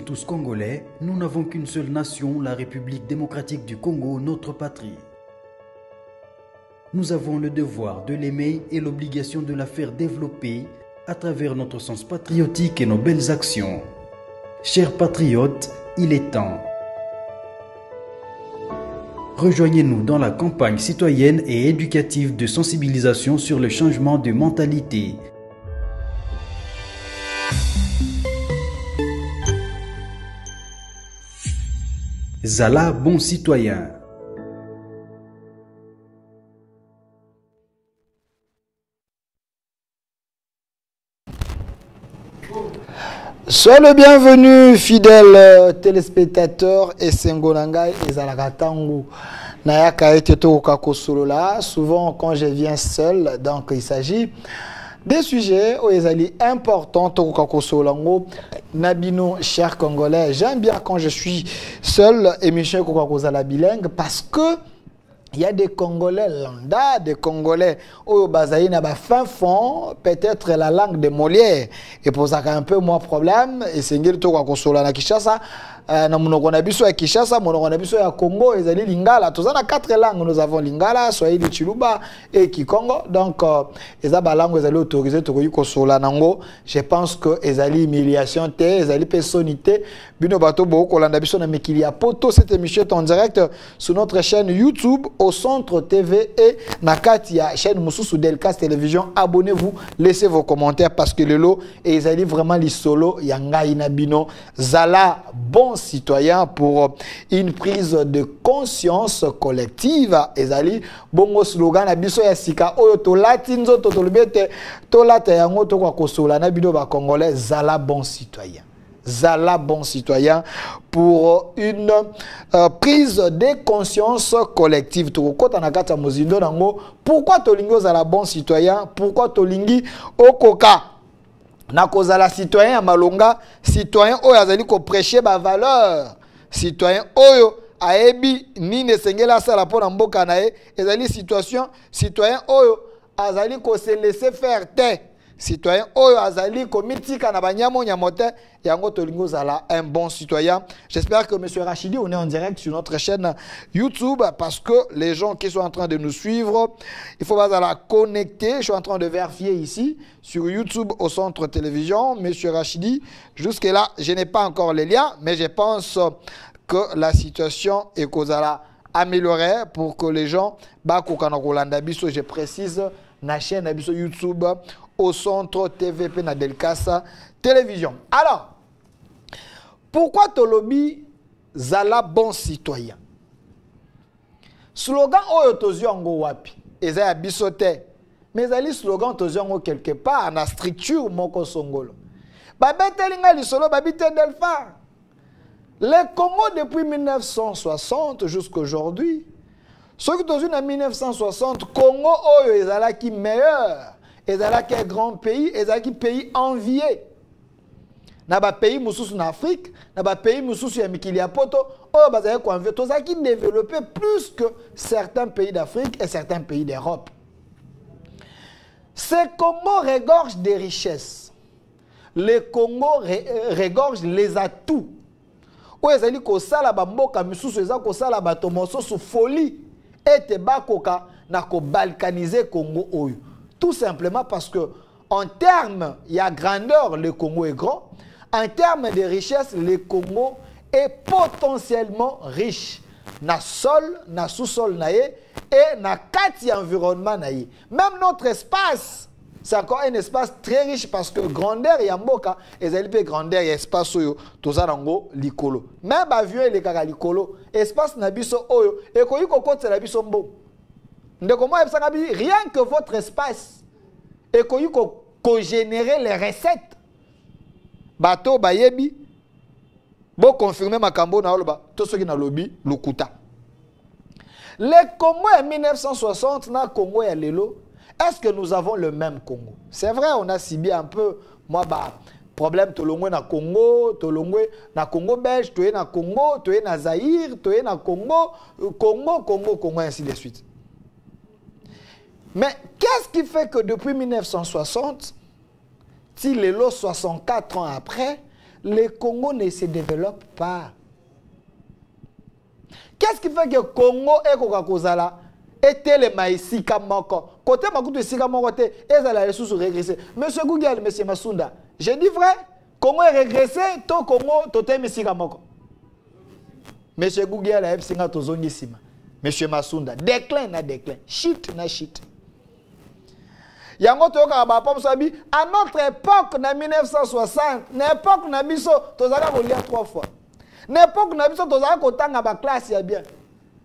tous Congolais, nous n'avons qu'une seule nation, la République démocratique du Congo, notre patrie. Nous avons le devoir de l'aimer et l'obligation de la faire développer à travers notre sens patriotique et nos belles actions. Chers patriotes, il est temps. Rejoignez-nous dans la campagne citoyenne et éducative de sensibilisation sur le changement de mentalité. Zala bon citoyen. Soyez le bienvenu, fidèles téléspectateurs et Sengonanga et Zalagatangu. Nayaka et Teto Kakosolola. Souvent, quand je viens seul, donc il s'agit des sujets où ils allaient importants au Kakosolango. Nabino, cher Congolais, j'aime bien quand je suis seul, émission Kokakosala bilingue, parce que il y a des Congolais lambda, des Congolais au Bazaï n'a pas fin fond, peut-être la langue de Molière. Et pour ça, un peu moins problème, et c'est une chose qu'on a na Kinshasa, na monoko na biso ya Kinshasa, monoko na biso ya Congo, ils allaient lingala. Tous en 4 langues, nous avons lingala, Swahili, Chiluba et Kikongo. Donc, les langues, ils allaient autoriser tout le Kosola nango. Je pense que ils allaient humiliation, ils allaient personnalité. Bino bato bo kolanda biso na mekilia poto. Cette émission est en direct sur notre chaîne YouTube au Centre TV et Nakatia chaîne Moussousou Delkas Télévision. Abonnez-vous, laissez vos commentaires parce que le lot et ils allaient vraiment les solo yanga inabino Zala bon citoyen pour une prise de conscience collective. Ezali bongo slogan na biso ya sika oyo to latinzo to tolubete to lata yango to kwa kosola na bido ba congolais Zala bon citoyen. Zala bon citoyen pour une prise de conscience collective. Pourquoi Tolingo Zala bon citoyen? Pourquoi Tolingi Okoka? Nakozala citoyen à Malonga, citoyen oyo azali ko prêcher ba valeur, citoyen oyo aebi ni ne sengela sala pona mboka na ye, ezali situation citoyen oyo azali ko se laisser faire te. Citoyen oyo azali komitika na banyamo nyamote yango tolingo zala un bon citoyen. J'espère que monsieur Rachidi on est en direct sur notre chaîne YouTube parce que les gens qui sont en train de nous suivre, il faut pas la connecter. Je suis en train de vérifier ici sur YouTube au Centre Télévision monsieur Rachidi. Jusque là, je n'ai pas encore les liens mais je pense que la situation est causala améliorée pour que les gens bakokana kolanda biso, je précise na chaîne na biso YouTube au Centre TVP na Delkasa Télévision. Alors, pourquoi Tolobi Zala bon citoyen? Slogan oyo toziongo wapi? Eza ya bisote. Mais ali slogan toziongo quelque part na structure moko songolo. Babetelinga lisolo babite delfa. Le Congo depuis 1960 jusqu'à aujourd'hui, ceux qui sont en 1960, Congo oyo ezala qui meilleur. Ezalaki un grand pays, ezalaki pays envié. Naba pays mususu en Afrique, naba pays mususu ya mikili poto, oh bazali ko envié, tozaki développé plus que certains pays d'Afrique et certains pays d'Europe. Ce Congo regorge des richesses. Le Congo regorge les atouts. O ezali ko sala ba mboka mususu ezali ko sala ba tomoso sous folie et te bakoka na ko balkaniser Congo oyo. Tout simplement parce que en termes, il y a grandeur, le Congo est grand. En termes de richesse, le Congo est potentiellement riche. Na sol, na sous-sol naïe et na kati environnement naïe. Même notre espace, c'est encore un espace très riche parce que grandeur y a mboka et zalipe grandeur y a espace oyo tozarango likolo. Même avion et les kaka likolo, espace nabiso oyo et ko yiko kote la biso mbo. Rien que votre espace et qu'on générer les recettes. Bateau bayebi, bon confirmer ma cambo na oloba, tout ce qui na lobby lukuta. Le Congo en 1960 na Congo ya lelo, est-ce que nous avons le même Congo? C'est vrai, on a ciblé un peu moi problème tolongwe na Congo, tolongwe na Congo belge, toye na Congo, toye na Zaïre, toye na Congo, Congo ainsi de suite. Mais qu'est-ce qui fait que depuis 1960, si les lots 64 ans après, le Congo ne se développe pas. Qu'est-ce qui fait que le Congo est Coca-Cola et le maïsika moko? Côté makutu sika moko te, et ça la ressource régressé. Monsieur Google, monsieur Masunda, j'ai dit vrai, Congo est régressé, to Congo, tote mesika moko. Monsieur Google a singa tozongi sima. Monsieur Masunda, déclin na déclin, shit na shit. Yango toka ba pom sabi, à notre époque na 1960, na époque na biso tozaka ko lire 3 fois. Na époque na biso tozaka ko tanga ba classe ya bien.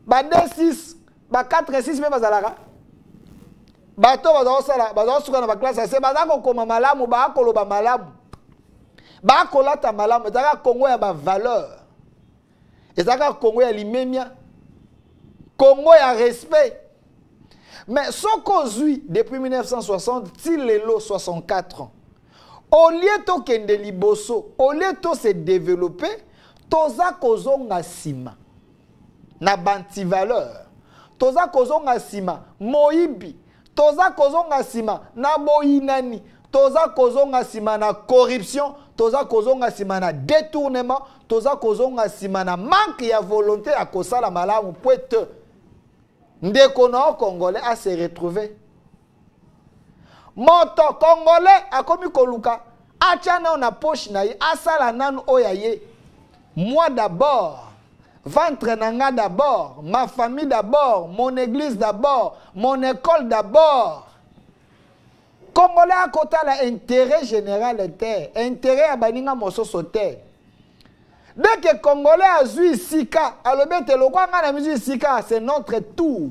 Ba D6, ba 4-6 même bazalaka. Bato bazosala, bazosuka na ba classe ya se bazako koma malamu, ba koloba malamu. Ba kolata malamu, ezaka Congo ya ba valeur. Ezaka Congo ya limemia. Congo ya respect. Mais ce qu'on vit depuis 1960, il est 64 ans. Au lieu de kende liboso, au lieu de se développer, toza kozonga sima. Na banti valeur. Toza kozonga sima. Moibi. Toza kozonga sima. Na boinani. Toza kozonga sima na corruption. Toza kozonga sima na détournement. Toza kozonga sima na manque ya volonté à kosala malamu poete. Ndeko na Congolais a se retrouvé. Moto Congolais a komi koluka. Achana na poche na ye. Asala nanu oyaye. Moi d'abord. Ventre nanga d'abord. Ma famille d'abord. Mon église d'abord. Mon école d'abord. Congolais a kota la intérêt général était. Intérêt à baninga moso sote. Dès que Congolais a vu Sika, alors c'est notre tour.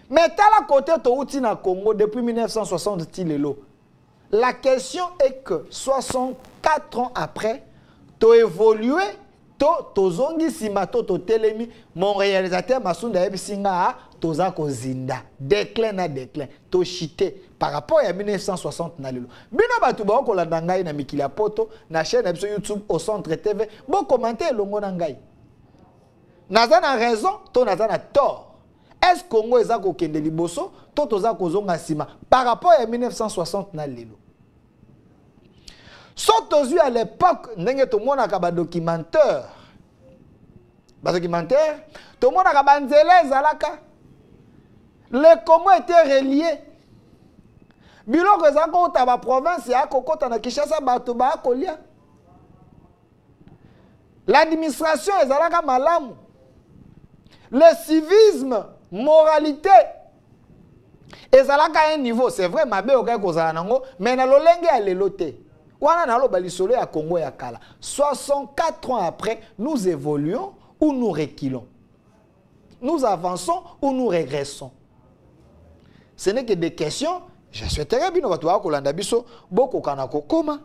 Mais à la côté de na Congo depuis 1960, la question est que 64 ans après, tu as évolué, tu zongi simato, tu telemi, mon réalisateur Masunda Ebisinga, tu as zinda, déclin na déclin, tu chité. Par rapport à 1960 na lelo. Bino batu ba ko la ngai na mikila poto na chaîne sur YouTube au Centre TV. Bon commenter longo na ngai. Naza na raison, to naza na tort. Est-ce Congo eza ko kende liboso, to toza ko zonga sima par rapport à 1960 na lelo. Sotozu à l'époque ndenge to mona ka ba documentaire. Ba documentaire, to mona ka ba nzele zalaka. Le Congo était relié. Bilo que ça compte à la province, il y a Kokota na Kishasa Batoba Kolia. L'administration est à malamu. Le civisme, moralité, est à un niveau. C'est vrai, ma belle mais na lolenge à l'éloté. Wana na lo balisole à Congo ya Kala. 64 ans après, nous évoluons ou nous reculons. Nous avançons ou nous régressons. Ce n'est que des questions. Je souhaiterais bien que biso boko kanako koma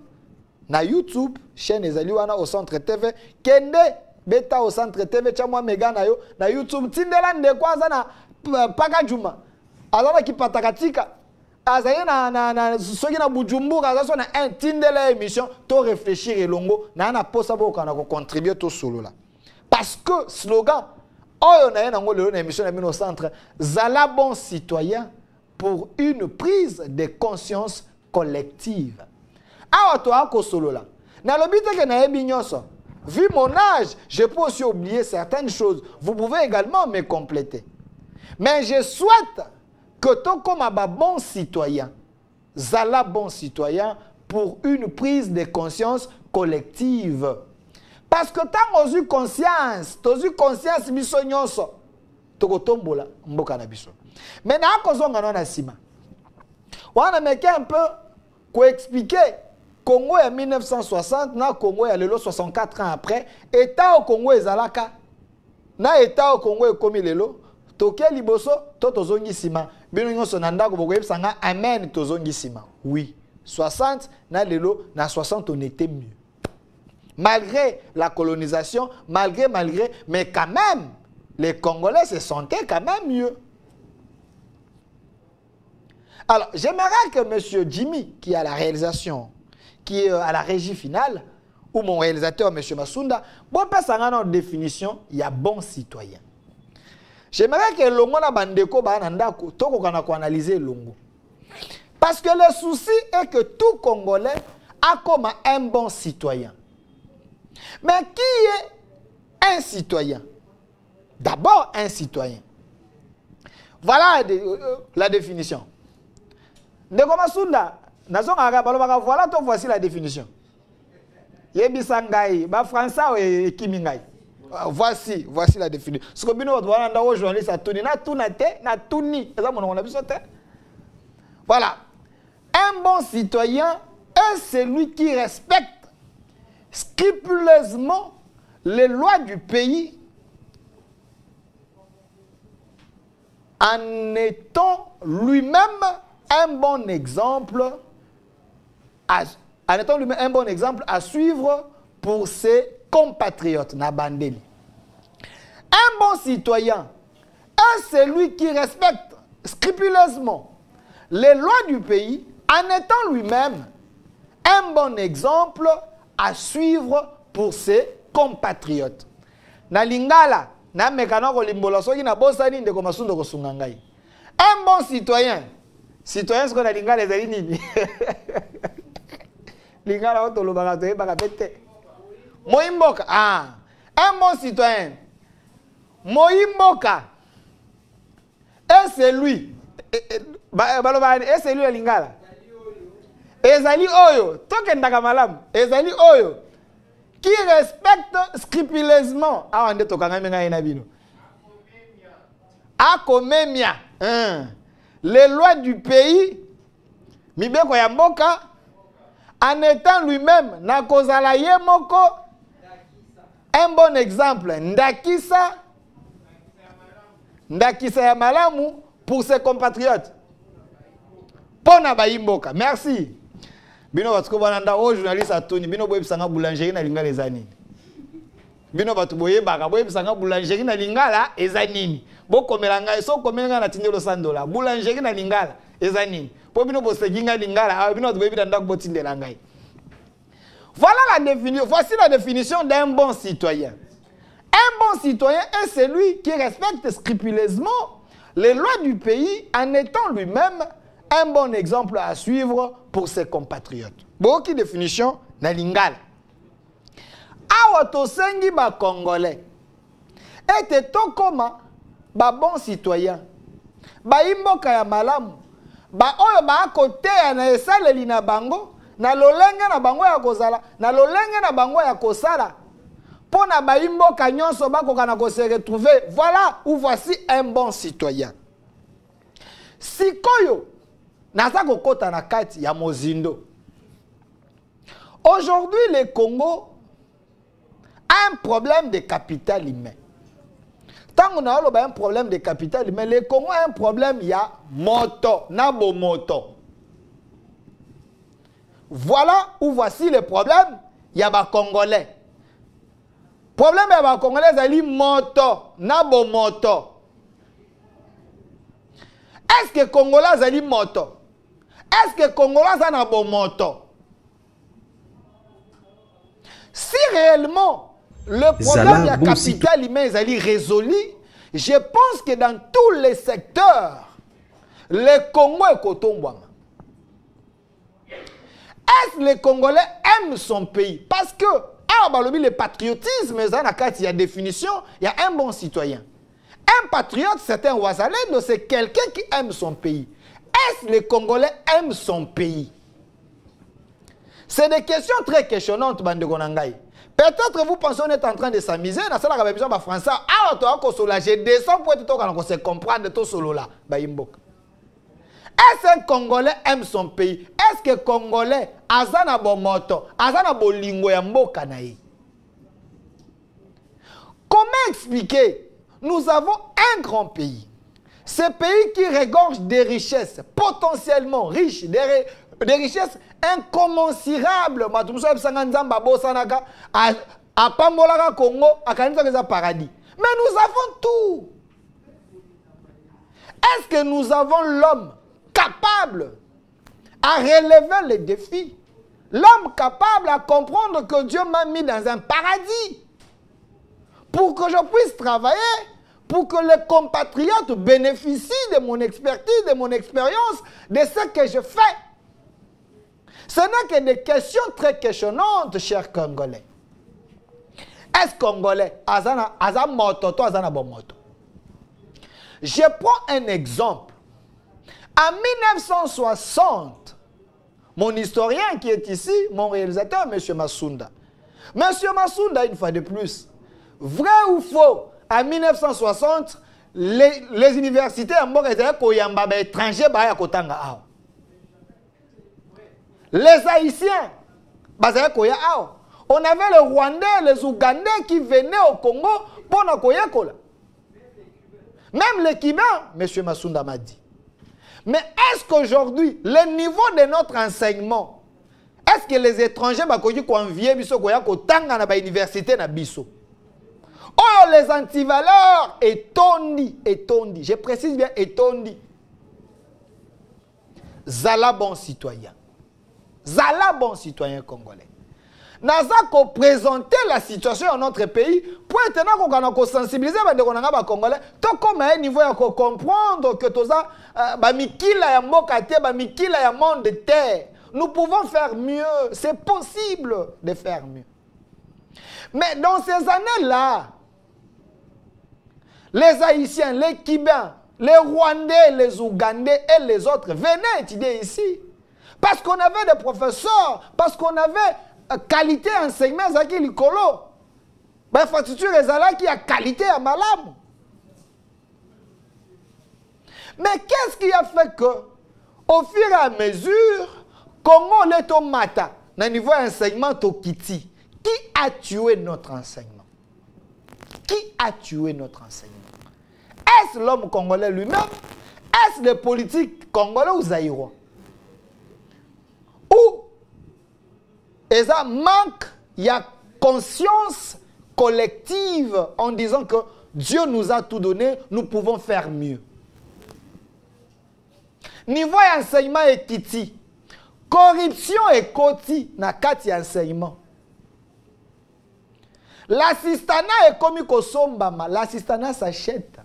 na YouTube chaîne ezali wana au Centre TV kende beta au Centre TV chamwa mega na yo na YouTube tindela nde kwanza na pakajuma azana kipatakatika azaye na soki na Bujumbura azaso na un tindela émission to réfléchir elongo na posa boko kanako contribuer to solo là parce que slogan oyo na yana ngolo na émission na bino Centre zala bon citoyen pour une prise de conscience collective. Awa to ako solo la. Na lobite ke na yebi nyonso. Vu mon âge, je peux aussi oublier certaines choses. Vous pouvez également me compléter. Mais je souhaite que ton comme un bon citoyen, zala bon citoyen pour une prise de conscience collective. Parce que tant que tu as conscience biso nyonso, tokotombola mboka na biso. Maintenant, kozonga na sima. Wana meke un peu ko expliquer Congo en 1960 na Congo ya lelo 64 ans après, état au Congo ezalaka na état au Congo ekomi lelo, toke liboso to tozongi sima. Bino nyonso na ndako bokoyebisanga amen tozongi sima. Oui, 60 na lelo na 60 on était mieux. Malgré la colonisation, malgré, mais quand même, les Congolais se sentaient quand même mieux. Alors, j'aimerais que M. Jimmy, qui est à la réalisation, qui est à la régie finale, ou mon réalisateur, M. Masunda, bon, pas ça en définition, il y a bon citoyen. J'aimerais que l'ongo na bandeko ba nandako, toko kana ko analyser l'ongo. Parce que le souci est que tout Congolais comme un bon citoyen. Mais qui est un citoyen? D'abord un citoyen. Voilà la définition. De Komasunda, voilà, voici la définition. Yebisangai, ba Français et Kimingai. Voici la définition. Ce que nous avons aujourd'hui, c'est voilà. Un bon citoyen est celui qui respecte scrupuleusement les lois du pays en étant lui-même un bon exemple à suivre pour ses compatriotes. Un bon citoyen est celui qui respecte scrupuleusement les lois du pays en étant lui-même un bon exemple à suivre pour ses compatriotes. Na lingala, na mekana ko limbola soki na bosani ndeko masundo ko sungangai. Un bon citoyen. Citoyen ce qu'on a lingala ezali nini? Lingala otolo baka to baka bete. Moimboka, un bon citoyen. Moimboka. Et c'est lui. Et c'est lui à lingala. Ezali oyo, tokendaka malamu. Ezali oyo qui respecte scrupuleusement. Ande tokanga menga ina bino. Akomemia. Les lois du pays. Mibeko ya mboka. En étant lui-même na kozala ye moko. Un bon exemple. Ndakisa ya malamu pour ses compatriotes. Pona baimboka. Merci. Bino batko bananda o journaliste atoni bino boyebisanga boulangerie na lingala ezanini. Bino batu boyebaka boyebisanga boulangerie na lingala ezanini. Bokomelanga eso komelanga na tindelo $100. Boulangerie na lingala ezanini. Po bino boseginga lingala bino batu boyebita ndako botindela ngai. Voilà la définition. Voici la définition d'un bon citoyen. Un bon citoyen est celui qui respecte scrupuleusement les lois du pays en étant lui-même un bon exemple à suivre pour ses compatriotes. Beaucoup de définition na lingala. Awa tosengi ba congolais. Et to koma ba bon citoyen. Ba imboka ya malamu. Ba oyo ba kote na esaleli na bango, na lolenge na bango ya kozala, na lolenge na bango ya kosala. Pona ba imboka nyonso ba kokana ko se retrouver. Voilà où voici un bon citoyen. Sikoyo naza kokota na kati ya mozindo. Aujourd'hui, le Congo a un problème de capital humain. Tant qu'on a un problème de capital humain, le Congo a un problème, il y a moto, nabo moto. Voilà où voici le problème, il y a des Congolais. Problème, il y a des Congolais, c'est moto, nabo moto. Est-ce que Congolais, c'est moto? Est-ce que Congolais, c'est nabo moto? Si réellement le problème du capital humain est résolu, je pense que dans tous les secteurs, le Congo est cotombouama. Est-ce que les Congolais aiment son pays? Parce que, le patriotisme, il y a définition, il y a un bon citoyen. Un patriote, c'est un ouazalène, c'est quelqu'un qui aime son pays. Est-ce que les Congolais aiment son pays? C'est des questions très questionnantes, bande de Gonangaï. Peut-être vous pensez qu'on est en train de s'amuser, dans la besoin de français. Ah, je descends pour se comprendre tout solo là. Est-ce qu'un Congolais aime son pays? Est-ce que Congolais azana bomoto, azana bolingo ya mboka na ye? Comment expliquer? Nous avons un grand pays. Ce pays qui regorge des richesses potentiellement riches, des richesses incommensurables. Mais nous avons tout. Est-ce que nous avons l'homme capable à relever les défis? L'homme capable à comprendre que Dieu m'a mis dans un paradis pour que je puisse travailler, pour que les compatriotes bénéficient de mon expertise, de mon expérience, de ce que je fais. Ce n'est que des questions très questionnantes, chers Congolais. Est-ce Congolais, Azana moto, toi Azana bon moto? Je prends un exemple. En 1960, mon historien qui est ici, mon réalisateur, M. Massounda. M. Massounda, une fois de plus, vrai ou faux, en 1960, les universités en Mok étaient étrangers. Les Haïtiens, on avait les Rwandais, les Ougandais qui venaient au Congo pour la Koyakola. Même les Cubains, M. Massounda m'a dit. Mais est-ce qu'aujourd'hui, le niveau de notre enseignement, est-ce que les étrangers ont convié biso koyakotanga na ba université na biso? Oh, les antivaleurs étondi, je précise bien étondi. Zala bon citoyen. Zala bon citoyen congolais. Naza ko présenter la situation dans notre pays pour être qu'on sensibiliser les Congolais. Tant comme à un niveau à comprendre que tout ça, bamikila ya mokate, bamikila ya monde de terre. Nous pouvons faire mieux. C'est possible de faire mieux. Mais dans ces années-là, les Haïtiens, les Cubains, les Rwandais, les Ougandais et les autres venaient étudier ici. Parce qu'on avait des professeurs, parce qu'on avait qualité enseignement zaki likolo. Bah infrastructure ezala qui a qualité à malam. Mais qu'est-ce qui a fait que au fur et à mesure Congo le tomata na niveau enseignement tokiti, qui a tué notre enseignement? Qui a tué notre enseignement? Est-ce l'homme congolais lui-même? Est-ce les politiques congolais ou zaïrois? Ou et ça manque, il y a conscience collective en disant que Dieu nous a tout donné, nous pouvons faire mieux. Niveau enseignement et kiti, corruption et koti na kati enseignement. L'assistanat est comme kosombama, l'assistanat s'achète.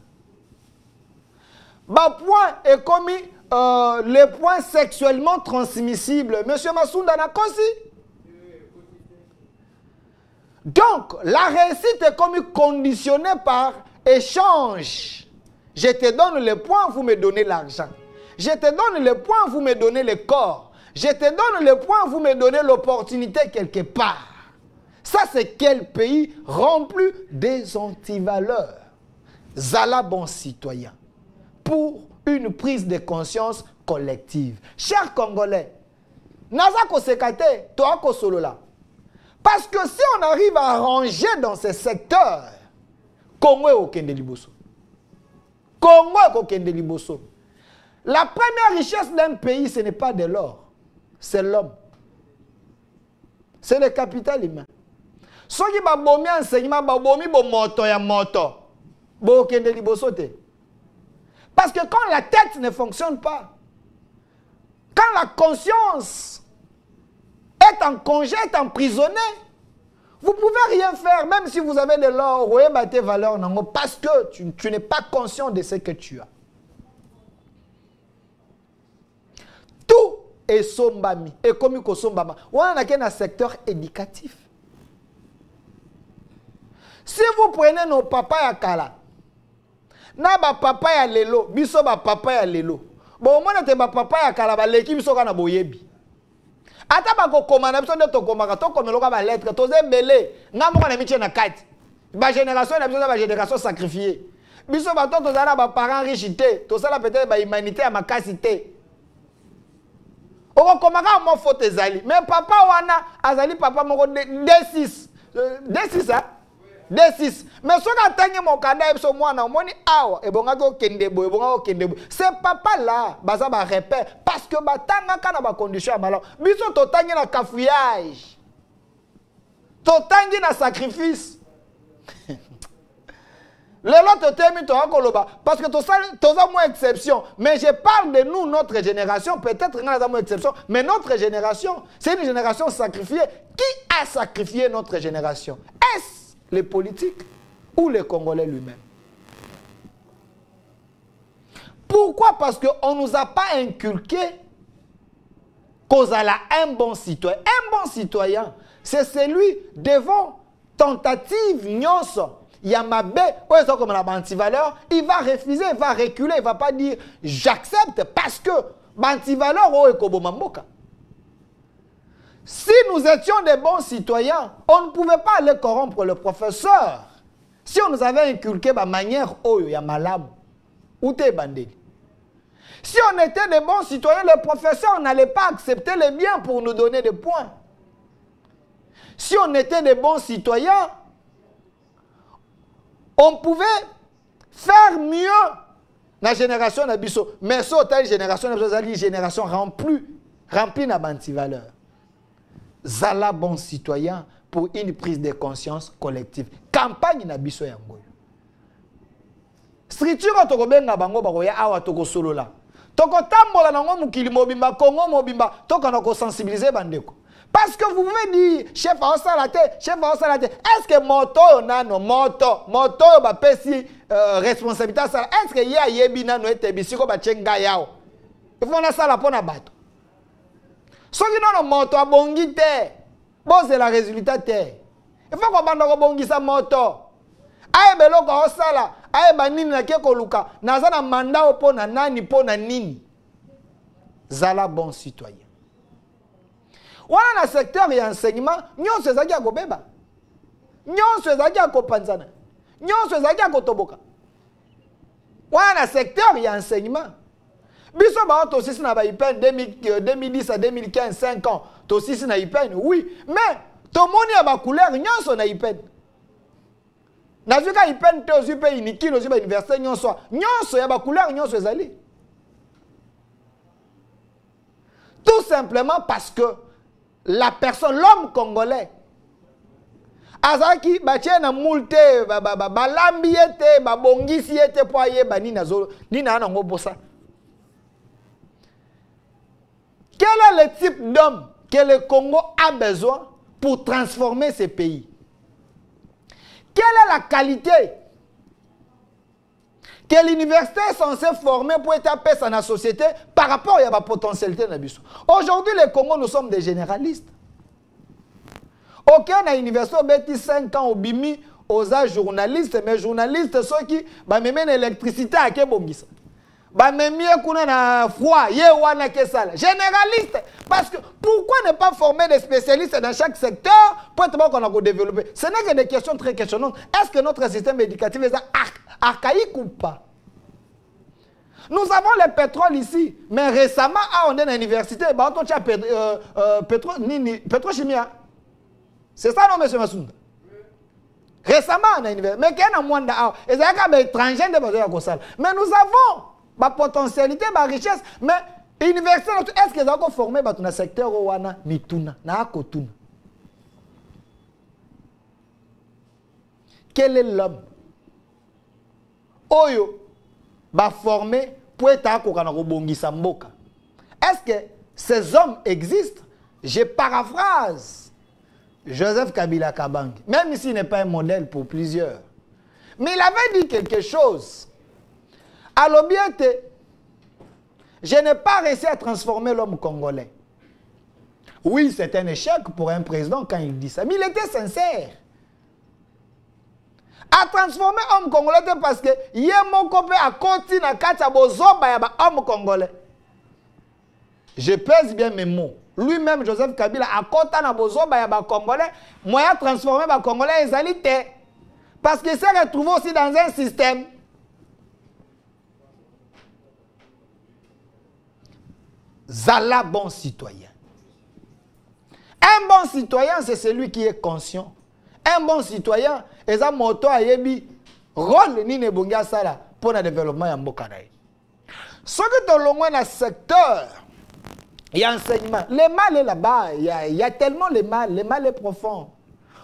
Ba point est comme les points sexuellement transmissibles. Monsieur Massounda n'a qu'aussi. Donc, la réussite est comme conditionnée par échange. Je te donne le point, vous me donnez l'argent. Je te donne le point, vous me donnez le corps. Je te donne le point, vous me donnez l'opportunité quelque part. Ça, c'est quel pays rempli des antivaleurs? Zala bon citoyen. Pour une prise de conscience collective. Chers Congolais, naza kosekate, toa kosolola. Parce que si on arrive à ranger dans ces secteurs, Congo est au Kende Liboso. Congo est au Kende Liboso. La première richesse d'un pays, ce n'est pas de l'or, c'est l'homme. C'est le capital humain. Si on a bomi enseignement, bomi bo moto ya moto, bo Kende Liboso te. Parce que quand la tête ne fonctionne pas, quand la conscience est en congé, est emprisonné, vous ne pouvez rien faire, même si vous avez de l'or, vous avez tes valeurs, parce que tu n'es pas conscient de ce que tu as. Tout est sombami, et comme il sombama. On a un secteur éducatif. Si vous prenez nos papas à Kala, na ba papa ya lelo, biso ba papa ya lelo. Bon, moi na te ba papa ya Kala ba leki biso kana boyebi. Ata ba ko komana biso de to komaka to komeloka ba lettre to zembele nga mo na miche na kati. Ba génération na biso ba génération sacrifiée. Biso ba to zala ba parents riches to sala peut-être ba humanité à makasi te. Oko komaka mo faute ezali. Mais papa wana azali papa moko D6. D6 hein? D6. Mais si on a tangi mon candidat et son moine, on dit ah, et bon, c'est papa là, baza ba repère parce que batanga kana ba condition malon. Biso to tangi na cafouillage. To tangi na sacrifice. Les autres termes to akoloba parce que to ça moins exception, mais je parle de nous notre génération, peut-être nga za moins exception, mais notre génération, c'est une génération sacrifiée. Qui a sacrifié notre génération? Est-ce les politiques ou les Congolais lui-même? Pourquoi? Parce qu'on ne nous a pas inculqué kozala un bon citoyen. Un bon citoyen, c'est celui devant tentative nyonso. Yamabe, comme la anti-valeur, il va refuser, il va reculer, il ne va pas dire j'accepte parce que anti-valeur est kobomamboka. Si nous étions des bons citoyens, on ne pouvait pas aller corrompre le professeur. Si on nous avait inculqué ma manière oyo ya malamu, ou te bandeli. Si on était des bons citoyens, le professeur n'allait pas accepter les biens pour nous donner des points. Si on était des bons citoyens, on pouvait faire mieux la génération d'Abisso. Mais ça, telle génération d'Abisso, génération remplie d'anti-valeur. Zala bon citoyen pour une prise de conscience collective. Campagne d'Abisso Yangoyo. Structure tokobenga bango bakoya awa toko solo la. Toko tambola nango mukili mobimba Congo mobimba toko nako sensibiliser bandeko. Parce que vous pouvez dire chef a salate, chef a salate. Est-ce que moto nano moto ba pesi responsabilité ça? Est-ce que ya yebi nano ete bisiko ba chenga yao? Il faut na sala pona bato. Soki non moto abongi te. Bon c'est la résultat te. Il faut qu'on banda ko bongi sa moto. Aye beloko osala, aye banini na ke koluka, naza na manda opo na nani po na nini. Zala bon citoyen. Wana na secteur ya enseignement, nyonso ezaki ya kobeba. Nyonso ezaki ya kopanzana. Nyonso ezaki ya kotoboka. Wana na secteur ya enseignement. Biso ba to sisi na ba IPN 2010 à 2015 5 ans, to sisi na IPN oui, mais to moni ya ba couleur nyonso na IPN. Na zuka IPN te ozupe iniki no zuba université nyonso. Nyonso ya ba couleur nyonso ezali. Tout simplement parce que la personne, l'homme congolais, azaki batie na multe balambi ete babongisi ete po ayeba ni nazolo ni na nango bossa. Quel est le type d'homme que le Congo a besoin pour transformer ce pays? Quelle est la qualité que l'université est censée former pour étaper dans la société par rapport à la potentialité de l'Abisso? Aujourd'hui, le Congo, nous sommes des généralistes. Aucun à l'université, on a 5 ans au Bimi, aux journalistes, mais journalistes, ceux qui ont l'électricité à Kebongisa. Même na froid, généraliste. Parce que pourquoi ne pas former des spécialistes dans chaque secteur pour être qu'on a développé? Ce n'est que des questions très questionnantes. Est-ce que notre système éducatif est archaïque ou pas? Nous avons le pétrole ici, mais récemment, on est à l'université, pétrochimie. C'est ça, non, monsieur Massounda? Récemment, on est à l'université. Mais qu'il y a un moins d'étrangers, mais nous avons ma potentialité, ma richesse, mais l'université, est-ce qu'ils ont formé dans le secteur Owana, Mituna, Nakotuna? Quel est l'homme? Oyo, va former pour être à Kokanarobongi Samboka. Est-ce que ces hommes existent? Je paraphrase Joseph Kabila Kabang, même s'il n'est pas un modèle pour plusieurs. Mais il avait dit quelque chose. À l'objet, je n'ai pas réussi à transformer l'homme congolais. Oui, c'est un échec pour un président quand il dit ça, mais il était sincère. À transformer l'homme congolais parce que il y a mon copain à continuer à katsa bozoba ya ba homme congolais. Je pèse bien mes mots. Lui-même, Joseph Kabila, a kota na bozoba ya ba congolais, moyen transformer ba congolais ezalité. Parce qu'il s'est retrouvé aussi dans un système. Zala bon citoyen. Un bon citoyen, c'est celui qui est conscient. Un bon citoyen, et ça moto a yebi rôle ni ne bonga sala pour le développement ya mboka na. Ce que tu l'as dans le secteur, il y a enseignement. Le mal est là-bas, il y a tellement le mal est profond.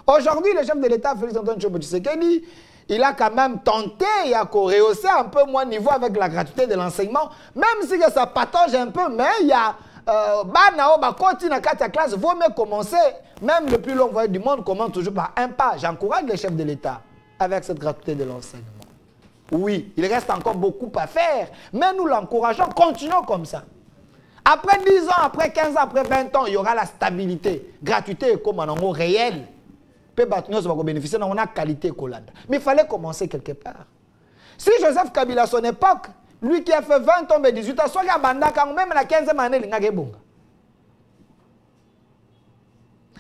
Aujourd'hui, le chef de l'État, Félix Antoine Tshisekedi, il a quand même tenté à rehausser un peu moins niveau avec la gratuité de l'enseignement, même si ça patauge un peu, mais il y a classe, vaut mieux commencer, même le plus long voyage du monde commence toujours par un pas. J'encourage les chefs de l'État avec cette gratuité de l'enseignement. Oui, il reste encore beaucoup à faire, mais nous l'encourageons, continuons comme ça. Après 10 ans, après 15 ans, après 20 ans, il y aura la stabilité. Gratuité comme en réel. Peut bénéficier de la qualité. Mais il fallait commencer quelque part. Si Joseph Kabila, à son époque, lui qui a fait 20 ans, mais 18 ans, soit même la 15e année, il a bon.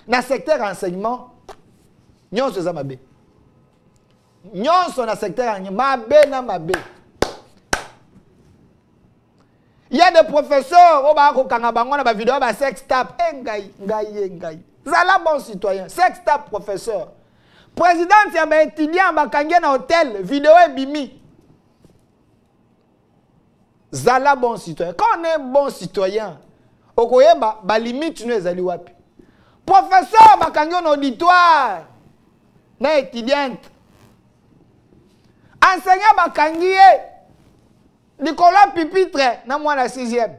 Dans le secteur enseignement, nous sommes mabé. Nous sommes dans le secteur enseignement, il y a des professeurs qui ont vidéo de sex tap. Zala bon citoyen. Sex tap professeur. Président, il y a un étudiant qui a un hôtel. Vidéo est bimi. Zala bon citoyen. Quand on est bon citoyen, on a limite nous les wapi. Professeur, il y a un auditoire. Un étudiant. Enseignant, il y a Nicolas Pipitre, dans moi la 6e.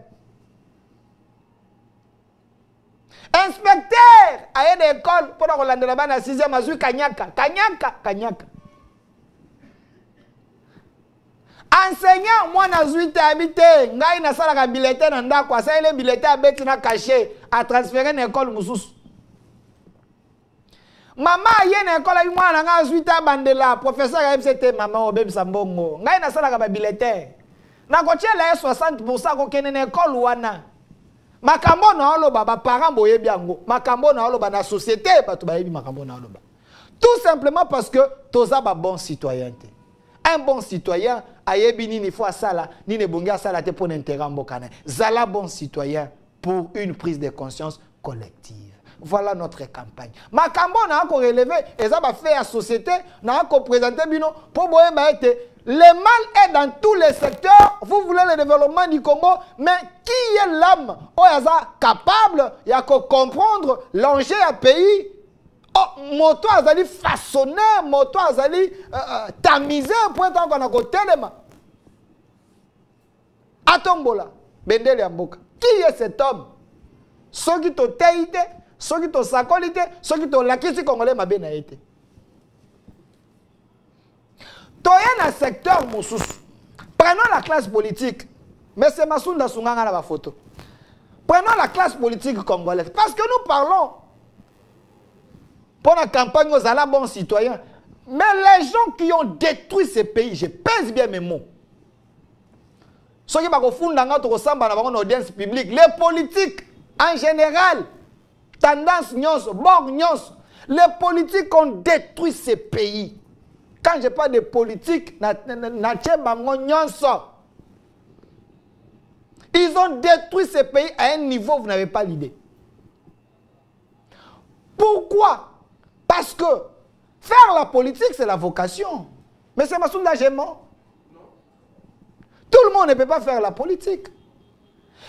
Inspecteur, à une école, pour la là-bas, la 6e, à Kanyaka. Enseignant, moi, na zuite habité, ngai na sala ka bulletin na ndako, ça ile bulletin a beti na caché, à transférer na école mususu. Maman yé na école moi na nga zuite bandela, professeur a MCT maman obem sambongo. Ngai na sala ka bulletin. Na kotie la 60% ko kene na école wana. Makambo na oloba ba parents boye biango. Makambo na oloba na société ba to ba yebi makambo na oloba. Tout simplement parce que toza ba bon citoyenneté. Un bon citoyen ayebi nini fo asala, ni ne bonga sala te pour intérêt mbokana. Zala bon citoyen pour une prise de conscience collective. Voilà notre campagne. Makambo na ko relever et ça va faire la société na ko présenter bino pour boye ba été. Le mal est dans tous les secteurs. Vous voulez le développement du Congo, mais qui est l'âme capable de comprendre l'enjeu à pays? Oh, moto azali façonné, moto azali tamisé pour être qu'on a côté de ma. Atombola, Bendele Amboka. Qui est cet homme? Ceux qui t'ont taïté, ceux qui t'ont sacolité, ceux qui t'ont lakisi congolais ma benaïté. Toyen un secteur moussous. Prenons la classe politique. Mais c'est Massounda Sunganga dans la photo. Prenons la classe politique congolaise. Parce que nous parlons pour la campagne aux ala bons citoyens. Mais les gens qui ont détruit ces pays, je pèse bien mes mots. Ceux qui ont dans audience publique, les politiques en général, tendance nyos, bord nyos, les politiques ont détruit ces pays. Quand je parle de politique, ils ont détruit ces pays à un niveau, vous n'avez pas l'idée. Pourquoi? Parce que faire la politique, c'est la vocation. Mais c'est ma soulagement. Tout le monde ne peut pas faire la politique.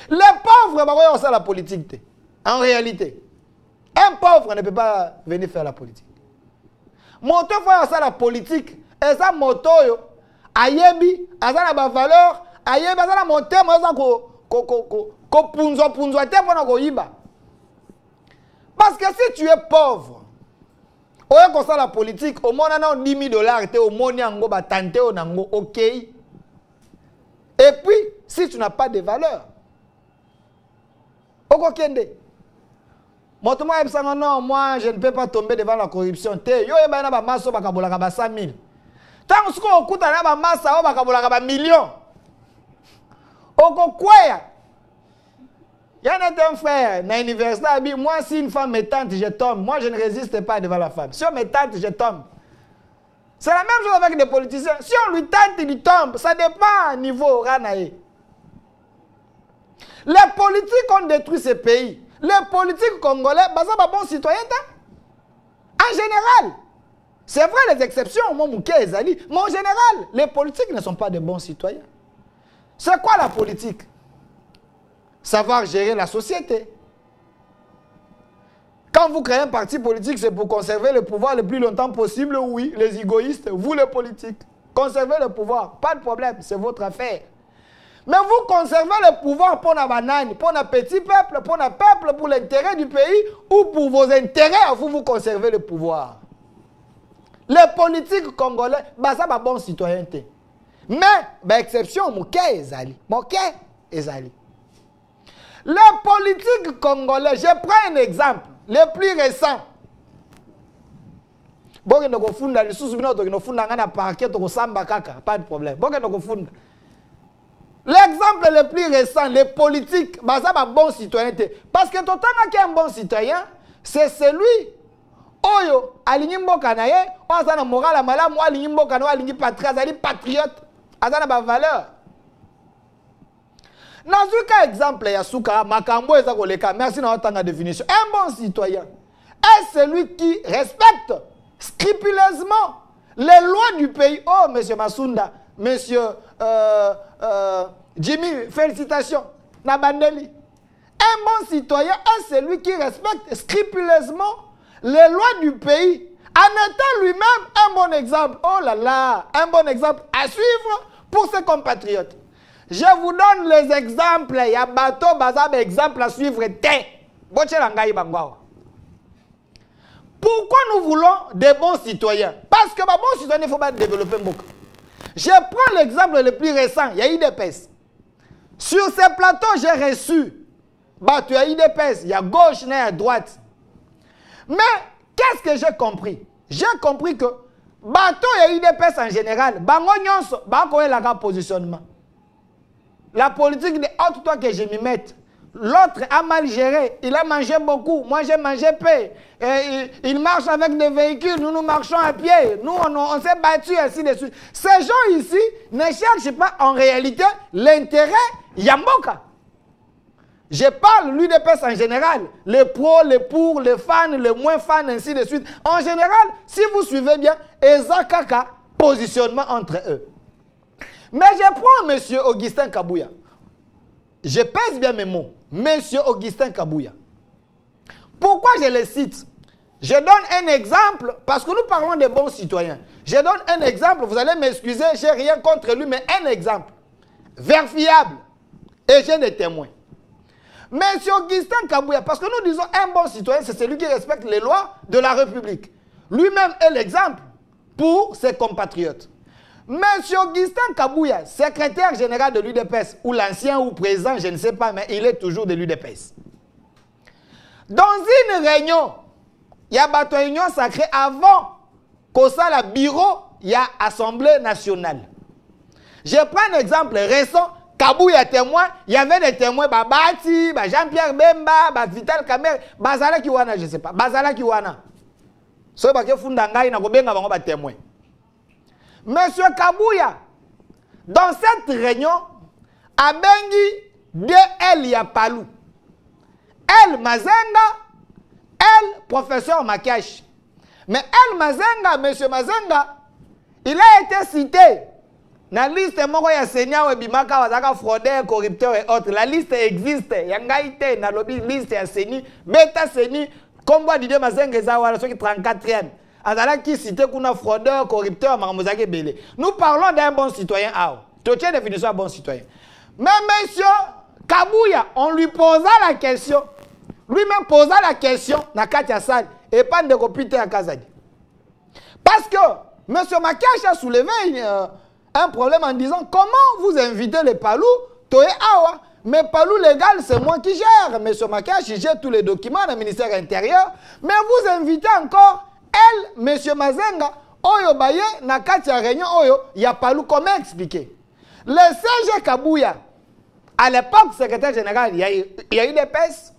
Les pauvres, c'est la politique. En réalité, un pauvre ne peut pas venir faire la politique. Moto faut ça la politique et ça moto yo ayebi azana ba valeur ayebi azana monter moi ça ko punzo te pona ko yiba. Parce que si tu es pauvre oye ko ça la politique au moins na 10 000 $ te au moni ango ba tante o nango OK. Et puis si tu n'as pas de valeur oko kende. Non, moi, je ne peux pas tomber devant la corruption. Yo, il y a un masso qui a 100 000. Tant que vous avez un masso qui a 1 million. Il y a un frère dans l'université. Moi, si une femme me tente, je tombe. Moi, je ne résiste pas devant la femme. Si on me tente, je tombe. C'est la même chose avec les politiciens. Si on lui tente, il tombe. Ça dépend au niveau Ranae. Les politiques ont détruit ces pays. Les politiques congolais, c'est pas bon citoyen. En général, c'est vrai les exceptions, mais en général, les politiques ne sont pas de bons citoyens. C'est quoi la politique? Savoir gérer la société. Quand vous créez un parti politique, c'est pour conserver le pouvoir le plus longtemps possible, oui, les égoïstes, vous les politiques. Conservez le pouvoir, pas de problème, c'est votre affaire. Mais vous conservez le pouvoir pour la banane, pour le petit peuple, pour l'intérêt du pays ou pour vos intérêts, vous conservez le pouvoir. Les politiques congolais, ça va bon citoyenneté. Mais, exception, Mouké Ezali. Les politiques congolais, je prends un exemple, le plus récent. Pas de problème. L'exemple le plus récent, les politiques, c'est un bon citoyen. Parce que tout le qui est un bon citoyen, c'est celui Oyo, alingi mboka na ye, azana moral amala, moi alingi mboka na alingi patriote, azana ba valeur. Nazuka exemple ya suka makambo eza koleka, merci na otanga définition. Un bon citoyen est celui qui respecte scrupuleusement les lois du pays. Oh, monsieur Masunda, monsieur Jimmy, félicitations. Nabandeli. Un bon citoyen est celui qui respecte scrupuleusement les lois du pays en étant lui-même un bon exemple. Oh là là, un bon exemple à suivre pour ses compatriotes. Je vous donne les exemples. Il y a bateau, bazab, exemple à suivre. Pourquoi nous voulons des bons citoyens? Parce que les bons citoyens, il faut pas développer beaucoup. Je prends l'exemple le plus récent. Il y a IDPS. Sur ces plateaux, j'ai reçu. Il y a IDPS, il y a gauche, il y a droite. Mais, qu'est-ce que j'ai compris? J'ai compris que bateau et IDPS en général, la positionnement. La politique de autre toi que je m'y mette. L'autre a mal géré, il a mangé beaucoup, moi j'ai mangé peu. Il marche avec des véhicules, nous marchons à pied, nous on s'est battu ainsi de suite. Ces gens ici ne cherchent pas en réalité l'intérêt Yamboka. Je parle l'UDPS en général, les pros, les pour, les fans, les moins fans, ainsi de suite. En général, si vous suivez bien, Ezakaka, positionnement entre eux. Mais je prends M. Augustin Kabouya. Je pèse bien mes mots. M. Augustin Kabouya. Pourquoi je le cite? Je donne un exemple, parce que nous parlons des bons citoyens. Je donne un exemple, vous allez m'excuser, je n'ai rien contre lui, mais un exemple. Vérifiable. Et j'ai des témoins. Monsieur Augustin Kabouya, parce que nous disons un bon citoyen, c'est celui qui respecte les lois de la République. Lui-même est l'exemple pour ses compatriotes. Monsieur Augustin Kabouya, secrétaire général de l'UDPS, ou l'ancien ou présent, je ne sais pas, mais il est toujours de l'UDPS. Dans une réunion, il y a une réunion sacrée avant qu'au sein du bureau, il y a Assemblée nationale. Je prends un exemple récent. Kabouya témoin, il y avait des témoins, Bati, Jean-Pierre Bemba, Vital Kamer, Bazala Kiwana, je ne sais pas, Bazala Kiwana. Ce qui est Fundangaï, n'a pas de témoin. Monsieur Kabouya, dans cette réunion, Abengi de El Yapalou, El Mazenga, El professeur Makash. Mais El Mazenga, monsieur Mazenga, il a été cité. La liste est Seigneur et Bimaka, Wazaka, fraudeur, corrupteur et autres. La liste existe. Yangaïté, na lobby liste est Seni, Beta Seni, combat Didier Mazenga, Zawara, ceux qui 34e. Azala qui cite qu'on a fraudeur, corrupteur, Maramozake Belé. Nous parlons d'un bon citoyen. Tu tiens définition d'un bon citoyen. Mais monsieur Kabouya, on lui posa la question. Lui-même posa la question, na Katia Sal, et pas de copité à Kazadi. Parce que monsieur Makash a soulevé un problème en disant comment vous invitez les palous, Toé Awa. Mais palou légal, c'est moi qui gère. Monsieur Makash, il gère tous les documents du ministère intérieur. Mais vous invitez encore elle, monsieur Mazenga, Oyo Baye, Nakatia Réunion, Oyo, il y a palou. Comment expliquer? Le CG Kabouya, à l'époque, secrétaire général, il y a eu des pèses.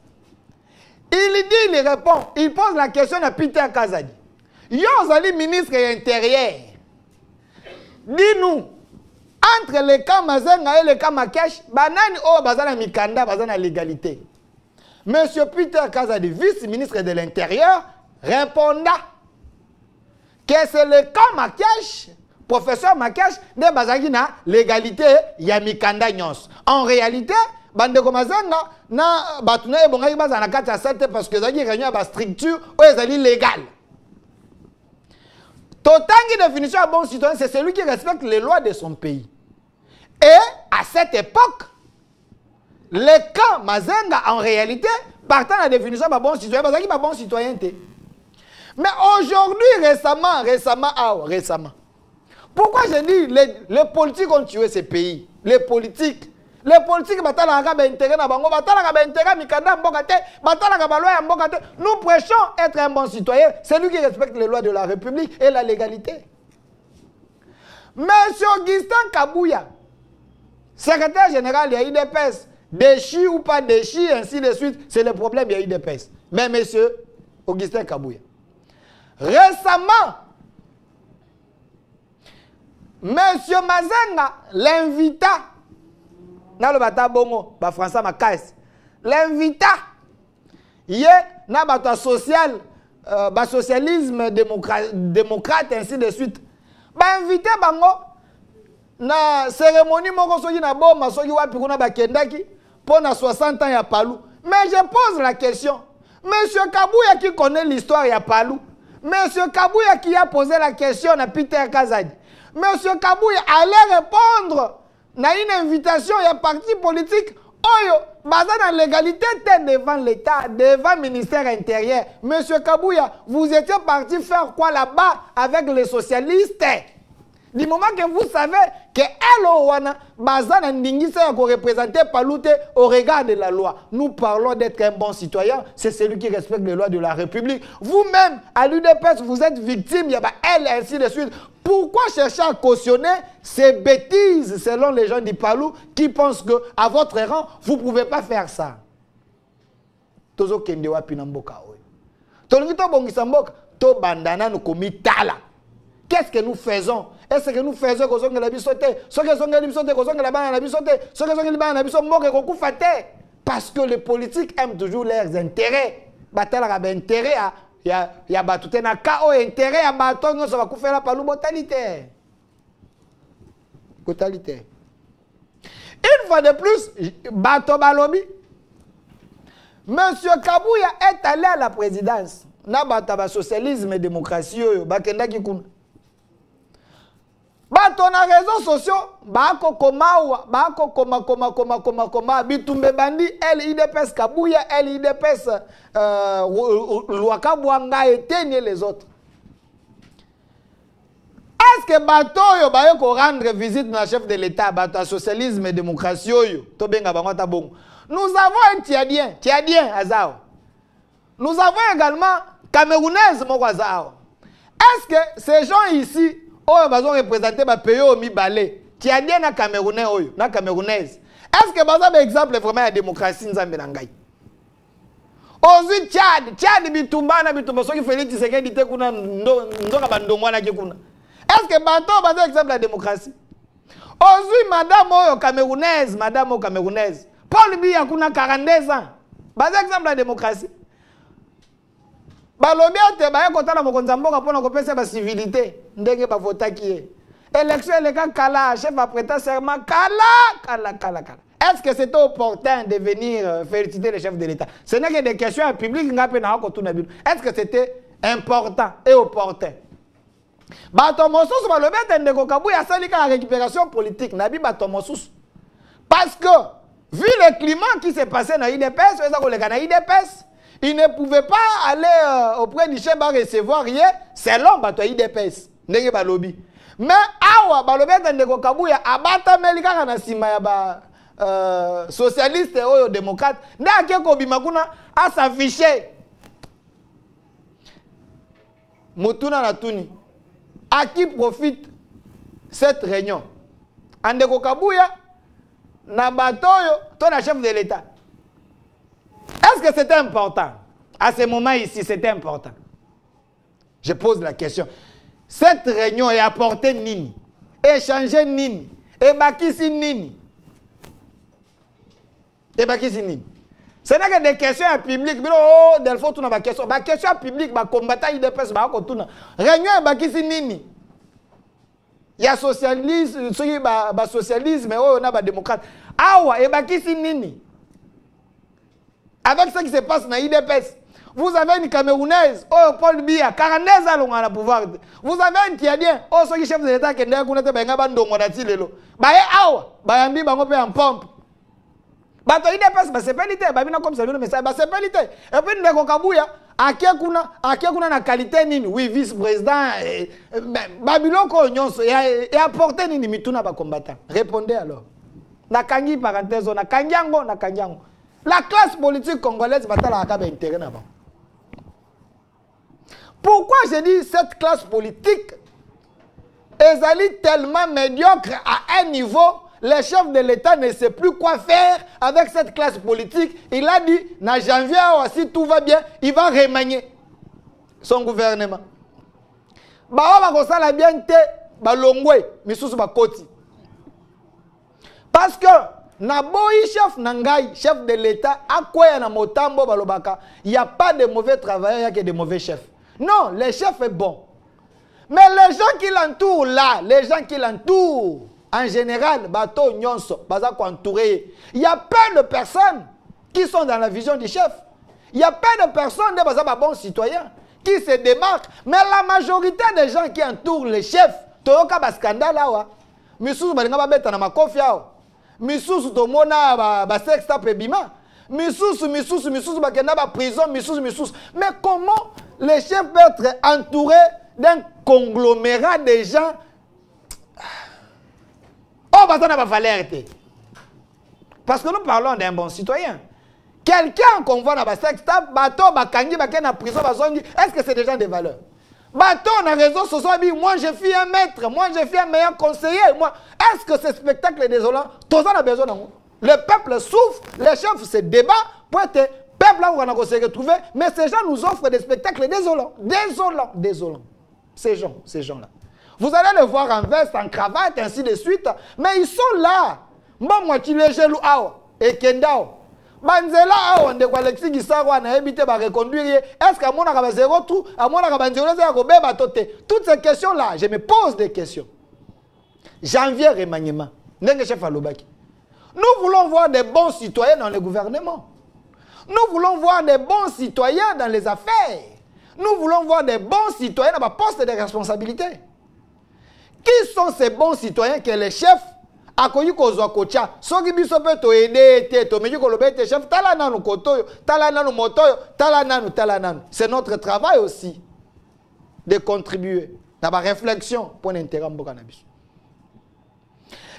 Il dit, il répond, il pose la question à Peter Kazadi. Yozali, ministre intérieur. Dis-nous, entre les cas Mazenga et les cas Makash, banani o bazana mikanda, bazana légalité. Monsieur Peter Kazadi, vice-ministre de l'Intérieur, répondant que c'est le cas Makash, professeur Makash, de bazagina légalité ya mikanda nyons. En réalité, bandeko Mazenga na batuna e bongai bazana kata sete parce que zagi réunion ba structure ou ezali légal. Totangi définition à bon citoyen, c'est celui qui respecte les lois de son pays. Et à cette époque, les camps Mazenga, en réalité, partant de la définition de bon citoyen, parce qu'il n'y a pas bon citoyen. Mais aujourd'hui, récemment, pourquoi je dis les politiques ont tué ces pays? Les politiques, Les politiques batalaka ba intérêt na bango, batalaka ba intérêt mikanda mboka te, batalaka ba loi ya mboka te. Nous prêchons être un bon citoyen, celui qui respecte les lois de la République et la légalité. Monsieur Augustin Kabouya, secrétaire général de l'IDPS, déchu ou pas déchu, ainsi de suite, c'est le problème de l'IDPS. Mais monsieur Augustin Kabouya, récemment, monsieur Mazenga l'invita, dans le bata bongo, ba François Makaes, l'invita, yé, na bata social, ba socialisme démocrate, ainsi de suite, ba invité bango, na cérémonie moko soki na boma soki wapi kuna bakendaki pour na 60 ans ya Palou. Mais je pose la question, monsieur Kabouya qui connaît l'histoire ya Palou, monsieur Kabouya qui a posé la question à Peter Kazadi, monsieur Kabouya allait répondre na une invitation ya parti politique oyo basé dans l'égalité devant l'État, devant le ministère intérieur. Monsieur Kabouya, vous étiez parti faire quoi là-bas avec les socialistes? Du moment que vous savez que Elowana Bazana Ndingisa représenter Paloute au regard de la loi. Nous parlons d'être un bon citoyen, c'est celui qui respecte les lois de la République. Vous-même, à l'UDPS, vous êtes victime, il y a elle, ainsi de suite. Pourquoi chercher à cautionner ces bêtises selon les gens du Palou qui pensent qu'à votre rang, vous ne pouvez pas faire ça? Tozo Kendewa Pinamboka. Tolongito Bongisamboka, To Bandana nous commis tala. Qu'est-ce que nous faisons? Est-ce que nous faisons que nous avons sauté? Ce que nous avons sauté, que nous avons sauté, ce que nous avons sauté, parce que les politiques aiment toujours leurs intérêts. Batala a intérêt à ya batute na kao intérêt à baton ça va faire la palou botalité. Botalité. Une fois de plus, bato balobi. Monsieur Kabouya est allé à la présidence. Na bataba socialisme et démocratie yo bakenda ki kuna. Bato na réseaux sociaux, bako komawa, bako koma, bitumbe bandi, LIDPS Kabouya, LIDPS Luakabouanga et tenir les autres. Est-ce que bato yo bayo ko rendre visite na chef de l'État, bato socialisme et démocratie yo, to benga bangota bon. Nous avons un Tiadien Azao. Nous avons également Camerounaise Moko Azao. Est-ce que ces gens ici oh, ils ont représenté ma pays au mi-balé. Tu as dit na Camerounais, na Camerounaise. Est-ce que par exemple, exemple, vraiment la démocratie nous a mis dans le Tchad, bitumba, ce qui fait que c'est dit kuna est-ce que bateau, par exemple, la démocratie? Aujourd'hui, madame Camerounaise, madame Camerounaise. Paul Biya kuna 42 ans. Par exemple, la démocratie. Balobi ate ba kota na mokonza mboka pona kopesa ba civilité ndenge ba vota ki élection le kan kala chef a prêté serment kala. Est-ce que c'était opportun de venir féliciter le chef de l'État? Ce n'est que des questions publiques ngape na ko tuna bino. Est-ce que c'était important et opportun? Bato mosusu balobi ate ndeko Kabouya salika la récupération politique nabi bato mosusu. Parce que vu le climat qui s'est passé dans l'IDPS, ça ko le kana IDPS il ne pouvait pas aller auprès du chef pour recevoir rien selon bato IDPS ndenge balobi. Mais awa balobi ndeko Kabouya abata melika na sima ya ba socialiste oyo démocrate ndake ko bimakuna a s'afficher mutuna na tuni. À qui profite cette réunion? Ndeko Kabouya na bato yo to na chef de l'État. Est-ce que c'était important? À ce moment ici, c'était important. Je pose la question. Cette réunion est apportée nini? Échanger nini? Et bakisi nini? Et bakisi nini? Ce n'est que des questions publiques. Oh, del faut tout na ba question. Ba question publique, ba combattant IDPS ba ko tout na. Réunion bakisi nini? Il y a socialisme, ba socialisme, oh, on a ba démocrate. Awa et bakisi nini? Avec ce qui se passe dans l'IDPS, vous avez une Camerounaise, oh Paul Biya, 42 ans à la pouvoir. Vous avez un Tiadien, oh ce qui chef de l'État qui est là, vous n'êtes pas un bandon, on a dit le lot. Baye awa, bayambi bango pe en pompe. Bato IDPS, bah c'est pelité, bah bina comme ça le message, bah c'est pelité. Et puis ndeko Kabouya, akekuna na qualité nini, oui vice-président, Babylon ko nyonso, et apporter nini mituna ba combattant. Répondez alors. Nakangi parenthèse, nakangiango. La classe politique congolaise va avoir intérêt là-bas. Pourquoi j'ai dit cette classe politique est tellement médiocre à un niveau, le chef de l'État ne sait plus quoi faire avec cette classe politique. Il a dit, en janvier, si tout va bien, il va remanier son gouvernement. Parce que Naboyi chef Nangai, chef de l'État, il n'y a pas de mauvais travailleurs, il n'y a que de mauvais chefs. Non, le chef est bon. Mais les gens qui l'entourent là, les gens qui l'entourent, en général, bateau nyonso, il y a peu de personnes qui sont dans la vision du chef. Il y a peu de personnes, des bons citoyens, qui se démarquent. Mais la majorité des gens qui entourent le chef, toyoka ba scandale là, misusu balinga beta na makofi yao. Misusu tomona ba sexta pebima. Misusu bakenda ba prison, misusu. Mais comment le chef peut être entouré d'un conglomérat de gens? Oh, bah ça n'a pas valeur. Parce que nous parlons d'un bon citoyen. Quelqu'un qu'on voit dans la sexta, bateau, bakangi, bakena prison, est-ce que c'est des gens de valeur? Bateau, on a raison, ce soir, moi je suis un maître, moi je suis un meilleur conseiller. Est-ce que ce spectacle est désolant? Tout ça, on a besoin de nous. Le peuple souffre, les chefs se débattent pour être peuple là où on a se retrouver, mais ces gens nous offrent des spectacles désolants. Ces gens-là. Vous allez les voir en veste, en cravate, ainsi de suite, mais ils sont là. Moi, tu les gelou et kendao. Banzela on de Alexis Gisaro na habité ba reconduire. Est-ce qu'à mon araba zéro tout, à mon araba zéro ba toté. Toutes ces questions là, je me pose des questions. Janvier remaniement. Ndenge chef Alobaki. Nous voulons voir des bons citoyens dans le gouvernement. Nous voulons voir des bons citoyens dans les affaires. Nous voulons voir des bons citoyens dans le poste de responsabilité. Qui sont ces bons citoyens que les chefs akoyi kozwa kocha soki biso pe to aider te to meji ko lobete chef tala nanu kotoyo tala nanu motoyo tala nanu c'est notre travail aussi de contribuer dans la réflexion pour l'intérêt mboka na biso.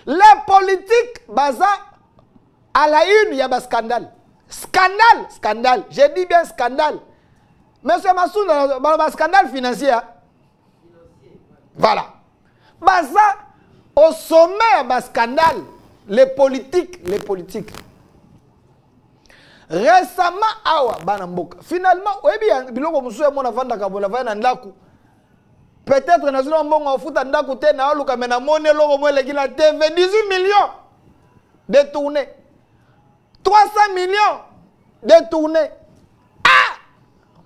Les politiques baza à la une il y a un scandale, je dis bien scandale. Monsieur Massoud un scandale financier. Voilà. Baza au sommet d'un scandale, les politiques. Récemment, finalement, peut-être nous avons fait 18 millions détournés. 300 millions détournés.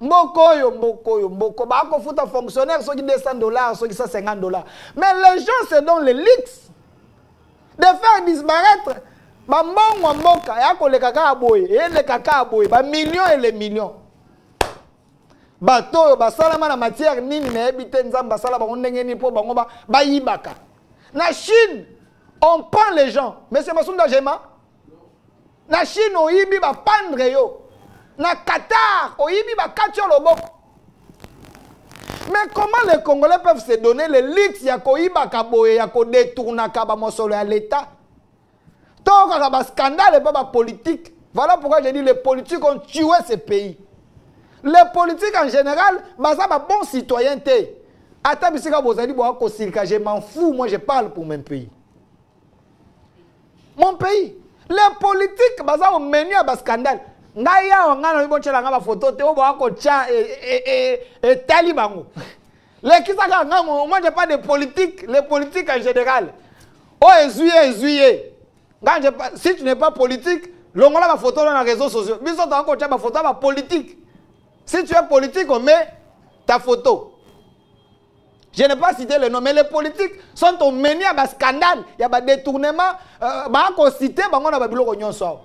Mboko. Bako futa fonctionnaire, ceux qui $200, ceux qui $150. Mais les gens se donnent les luxe de faire disparaître. Bambongo mboka, yako le kaka aboye, et le kaka aboye, ba millions et les millions. Bato, basalama na matière nini na ebite nzamba sala ba ndenge ni po bango ba yibaka. Na Chine, on prend les gens. Monsieur Massounda Jema. Na Chine, on yibi ba pendre yo. Na Qatar, oyibi ba katio loboko. Mais comment les Congolais peuvent se donner le luxe ya koyiba kaboye ya ko détourna kaba mosolo à l'état? Tant qu'il y a un scandale et pas politique. Voilà pourquoi j'ai dit les politiques ont tué ce pays. Les politiques en général, ça va bon citoyenneté. Attends, je m'en fous, moi je parle pour mon pays. Mon pays. Les politiques, ça ont mené à un scandale. Naya on a une chela photo te obo ako cha et talibango. Les qui ça moi j'ai pas de politique, les politiques en général. Oh juillet. Si tu n'es pas politique, l'ongola ma photo dans les réseaux sociaux. Biso ta ko cha ma photo ma politique. Si tu es politique, on met ta photo. Je n'ai pas cité le nom, mais les politiques sont menés à un scandale, il y a un détournement, on cité, on a un soir.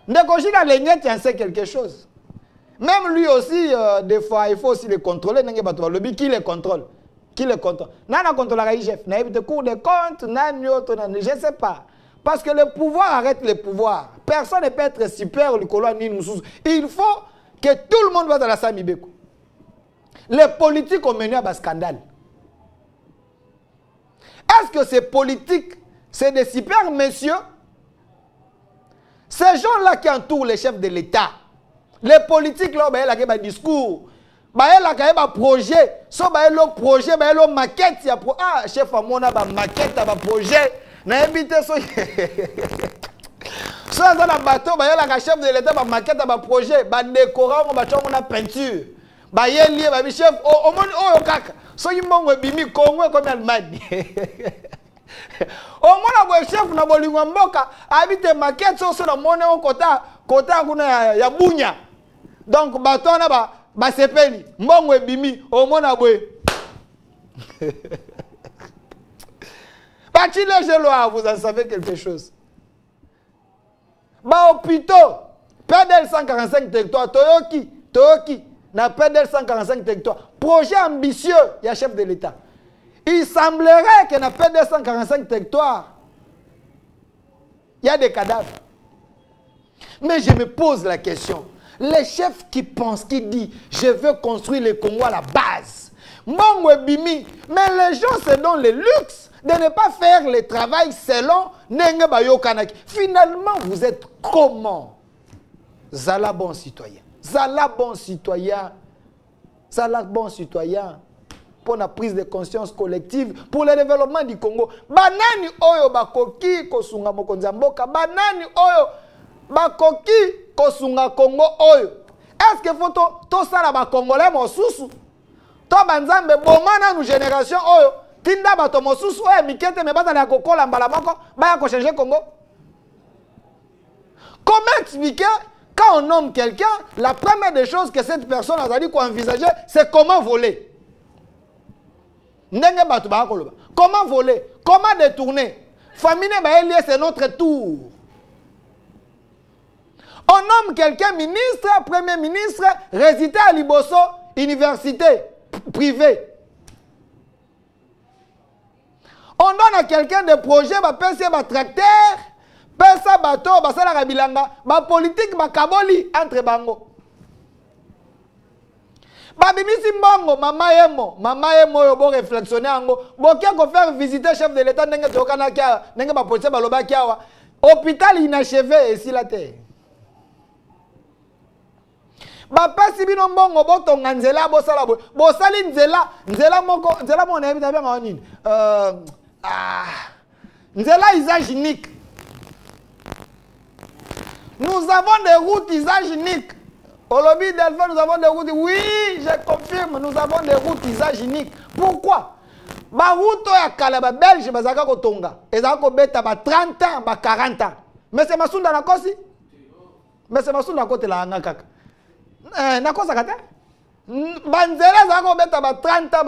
Ndekojina Lenget en sait quelque chose. Même lui aussi, des fois, il faut aussi le contrôler. Qui le contrôle? Qui le contrôle? Nana contrôle la IGF. N'a pas cours de compte, je ne sais pas. Parce que le pouvoir arrête le pouvoir. Personne ne peut être super le colon ni nous. Il faut que tout le monde va dans la Samibeko. Les politiques ont mené à un scandale. Est-ce que ces politiques, c'est des super messieurs Ces gens-là qui entourent les chefs de l'État, les politiques, là, ils ont un discours, ils ont un projet, ils ont un projet, ils ont une maquette. Ah, chef, on a une maquette, un projet. Na évité ça. Soit dans le bateau, il chef de l'État, une maquette, un projet, un décorant, une peinture. Il y a un chef, au monde, oh, kaka. So il m'a dit, Congo comme Allemagne. Au moins, le chef na bolingo mboka habite maquette so na mona au kota kuna ya bunya. Donc bato na ba sepeli mbongo ebimi au mona boye. Bachile Geloa, vous en savez quelque chose. Ba hôpitaux, PDL 145 territoires, Toyoki, na PDL 145 territoires. Projet ambitieux, il y a chef de l'État. Il semblerait que dans PDL 145 territoires, il y a des cadavres. Mais je me pose la question. Les chefs qui pensent, qui disent, je veux construire le Congo à la base. Mbongo Bimi, mais les gens se donnent le luxe de ne pas faire le travail selon Nenge Bayo Kanaki. Finalement, vous êtes comment? Zala bon citoyen. Zala bon citoyen. Zala bon citoyen. Pour la prise de conscience collective, pour le développement du Congo. Banani oyo bakoki kosunga mokonzi mboka. Banani oyo bakoki kosunga Congo oyo. Est-ce que faut to sala ba Congolais mosusu? To banzambe bomana nous génération oyo. Tinda bato mosusu oyo mikete me batala kokola mbala moko ba ko changer Congo. Comment expliquer quand on nomme quelqu'un, la première des choses que cette personne a dit qu'on envisageait, c'est comment voler. Comment voler? Comment détourner? Famine, c'est notre tour. On nomme quelqu'un ministre, premier ministre, résident à Liboso, université privée. On donne à quelqu'un des projets, penser à tracteur, penser à bateau, à politique, à kaboli entre bango. Babimisi mbongo mama yemo yo bo réflexionner ango bokia ko faire visiter chef de l'État ndenge tokana kia ndenge ba police baloba kia hôpital inachevé ici la terre ba pasi bino mbongo botonga nzela bosala bo sali nzela moko nzela mona yebita bien nini nzela usage unique. Nous avons des routes usage unique. Au lobby d'Alpha, nous avons des routes. Oui, je confirme, nous avons des routes usage unique. Pourquoi? Ma route à Kalaba Belge, Bazaka Kotonga. Et ça a 30 ans, 40 ans. Mais c'est ma sounda na kosi. Mais c'est ma sounda côté la ngakaka. Na kosa kata? Banzela za ko beta 30 ans,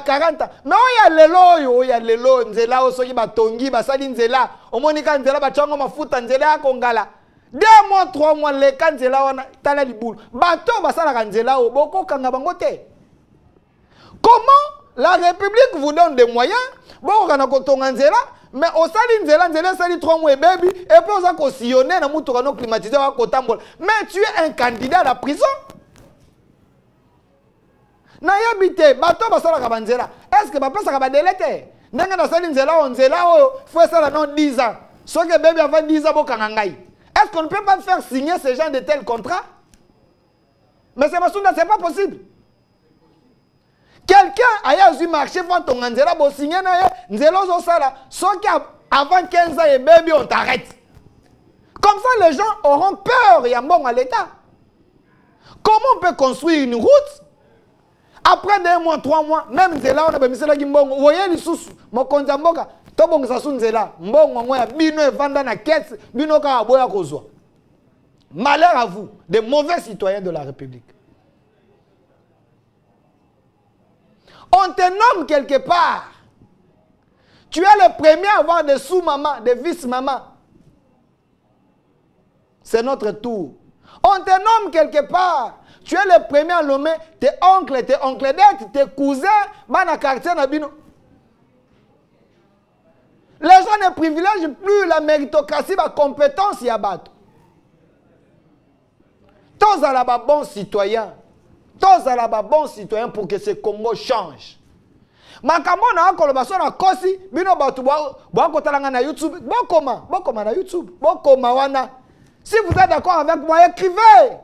40 ans. Mais il y a lelo, nzela osoki batongi, basali nzela. Omonika nzela bachango mafuta nzela kongala. 2 mois, 3 mois, les kanzela wana tala liboul. Bato basala kanzela o boko kanga bangote. Comment la République vous donne des moyens? Boko kana kotonga nzela, mais au sali nzela sali 3 mois baby et puis on a sillonner na mutu kana climatiser wa kotambola. Mais tu es un candidat à la prison. Na yabite bato basala kabanzela. Est-ce que papa ça va déliter? Nanga na sali nzela o faut ça dans 10 ans. So que baby avant 10 ans bokanga ngai. Est-ce qu'on ne peut pas faire signer ce genre de tels contrats? Mais c'est pas possible. Quelqu'un a eu marché pour ton nzela bo signer na nzela zo sala. Sauf qu'avant 15 ans et baby on t'arrête. Comme ça les gens auront peur et bon à l'État. Comment on peut construire une route? Après 2 mois, 3 mois, même nzela on a besoin de mbongo. Voyez les sous mo konza mboka. Tobong sa sunzela mbongo ngoya bino evanda na caisse bino ka boya kozwa. Malheur à vous, des mauvais citoyens de la République. On te nomme quelque part. Tu es le premier à avoir des sous-mamans, des vice-mamans. C'est notre tour. On te nomme quelque part. Tu es le premier à nommer tes oncles d'être, tes cousins, bana quartier na bino. Les gens ne privilègent plus la méritocratie, la compétence et la batte. Tous à la bon citoyen. Tous à la bon citoyen pour que ce Congo change. Makambo na kolobaso na kosi bino batu bo kotalanga na YouTube bokoma na YouTube bokoma wana Si vous êtes d'accord avec moi, écrivez.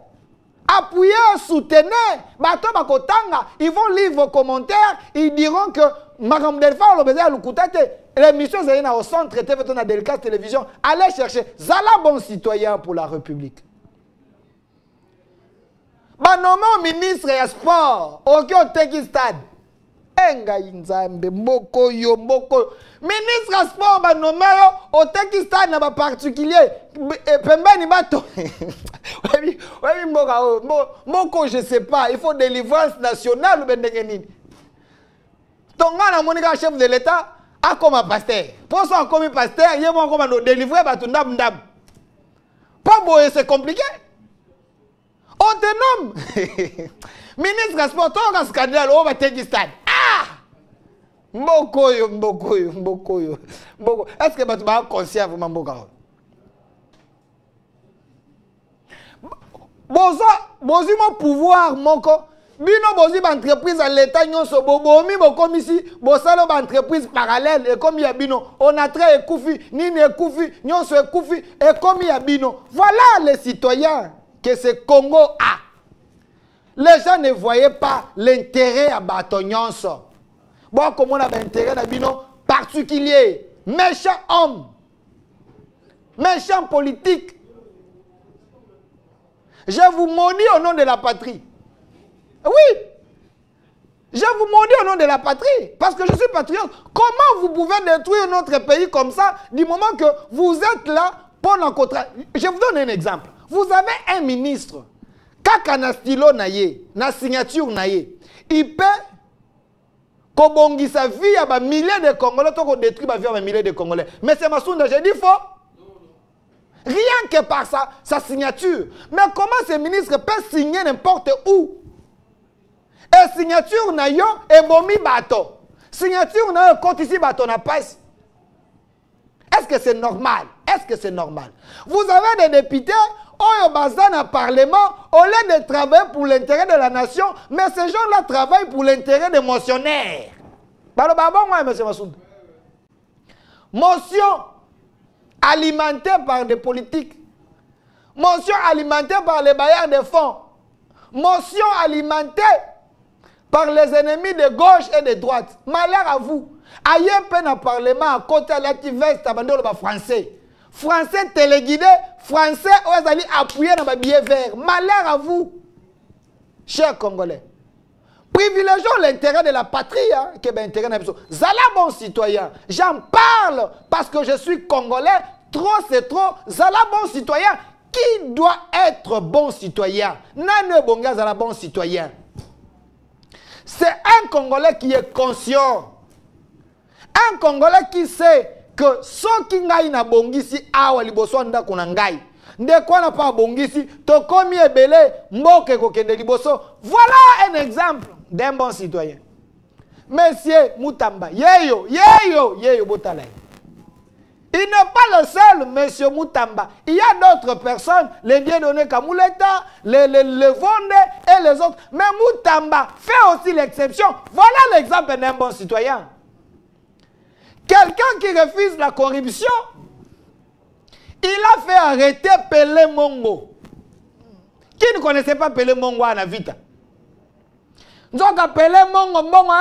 Appuyez, soutenez. Bato bakotanga, ils vont lire vos commentaires, ils diront que Madame Delpha, on le à l'Ukoutate. L'émission est au centre, TV, dans la délicate télévision. Allez chercher. Zala bon citoyen pour la République. Nommé ministre et sport, au Teki Stade. Mboko yo, mboko. Ministre sport, nommé au Teki Stade, n'a pas particulier. Pembeni bato. Oui, mboko, je sais pas. Il faut délivrance nationale ou bendengenini. Tonga na monika chef de l'État, a comme un pasteur. Pour ça, comme un pasteur, il y a comme un délivrer, bato ndam ndam. Pas beau, c'est compliqué. On te nomme ministre sport, on a scandale, on va Teki Stade. Ah! Mboko yo. Est-ce que tu vas conscient vraiment mboko? Bozi mon pouvoir, moko. Bino bozi entreprise à l'État, nyonso bobomi bokomi ici, bosalo entreprise parallèle et comme ya bino, on a très ekoufi, nini ekoufi, nyonso ekoufi et comme ya bino. Voilà les citoyens que ce Congo a. Les gens ne voyaient pas l'intérêt à Batonyonso. Bon, comme on a l'intérêt à Bino particulier, méchant homme, méchant politique. Je vous maudis au nom de la patrie. Oui, je vous maudis au nom de la patrie, parce que je suis patriote. Comment vous pouvez détruire notre pays comme ça, du moment que vous êtes là pour notre contrat? Je vous donne un exemple. Vous avez un ministre, kaka na stylo naye, na signature naye, il peut kobongi sa vie à ba milliers de Congolais, to ko détruire ba vie à ba milliers de Congolais. Mais c'est Massounda, j'ai dit faux. Rien que par sa signature. Mais comment ce ministre peut signer n'importe où? Et signature na yo et bomi bato. Signature na yo compte ici bato na passe. Est-ce que c'est normal? Est-ce que c'est normal? Vous avez des députés, au bazan au Parlement, au lieu de travailler pour l'intérêt de la nation, mais ces gens-là travaillent pour l'intérêt des motionnaires. Monsieur Massoud. Motion alimentée par des politiques. Motion alimentée par les bailleurs de fonds. Motion alimentée par les ennemis de gauche et de droite. Malheur à vous. Ailleurs, peine à Parlement, à côté de l'activiste, à français. Français téléguidé, français, vous allez appuyer dans le billet vert. Malheur à vous, chers Congolais. Privilégions l'intérêt de la patrie, hein, qui est l'intérêt de la personne. Zala bon citoyen. J'en parle parce que je suis Congolais. Trop, c'est trop. Zala bon citoyen. Qui doit être bon citoyen? Nane bonga zala bon citoyen. C'est un Congolais qui est conscient. Un Congolais qui sait que ce qui ngai na bongisi awa liboso ndako na ngai. Ndeko na pa bongisi to komi ebele mboke kokende liboso. Voilà un exemple d'un bon citoyen. Monsieur Moutamba, yeyo botala. Il n'est pas le seul, monsieur Moutamba. Il y a d'autres personnes, les Dieudonné Kamuleta, les Vonde et les autres. Mais Moutamba fait aussi l'exception. Voilà l'exemple d'un bon citoyen. Quelqu'un qui refuse la corruption, il a fait arrêter Pelé Mongo. Qui ne connaissait pas Pelé Mongo à la vita? Donc Pelé Mongo, Mongo,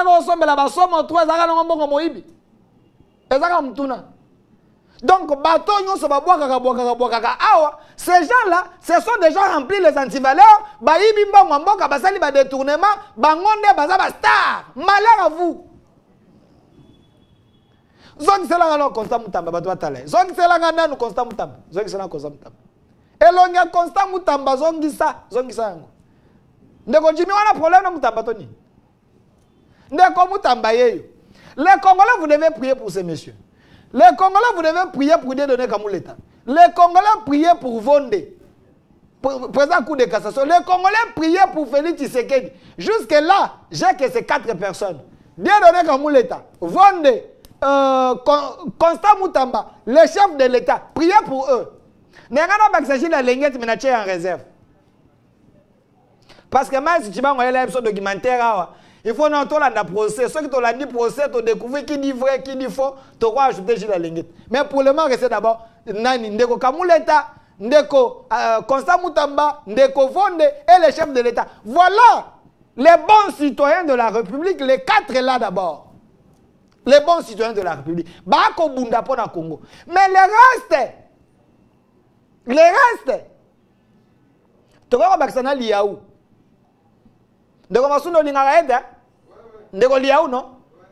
donc, ces gens-là, ce sont des gens remplis les antivaleurs. Détournement, star. Malheur à vous. Zong c'est là constant mutamba zong c'est là nous constant mutamba zong c'est là constant mutamba elonga constant mutamba zongi ça yango ndeko Jimmy wana problème na mutamba toni ndeko mutamba yeyo. Les Congolais, vous devez prier pour ces messieurs. Les Congolais, vous devez prier pour Dieudonné Kamuleta. Les Congolais, priez pour Vondé, président coup de cassation. Les Congolais, priez pour Félix Tshisekedi. Jusque-là, j'ai que ces 4 personnes. Dieudonné Kamuleta, Vondé, Constant Moutamba, les chefs de l'État, priez pour eux. N'engana pas s'agit de la linguette en réserve. Parce que même si tu vas envoyer l'épisode documentaire, il faut entendre la procès. Ceux qui t'ont dit procès, tu découvert qui dit vrai, qui dit faux, tu vas ajouter la linguette. Mais pour le moment, c'est d'abord Nani Ndeko Kamuleta, Ndeko Constant Moutamba, Ndeko Vonde et les chefs de l'État. Voilà les bons citoyens de la République, les 4 là d'abord. Les bons citoyens de la République. Bako Bunda pour le Congo. Mais les restes, tu vois, Baksana Liaou. Ndeko Masuno Lingaraïda. Ndeko Liaou, non?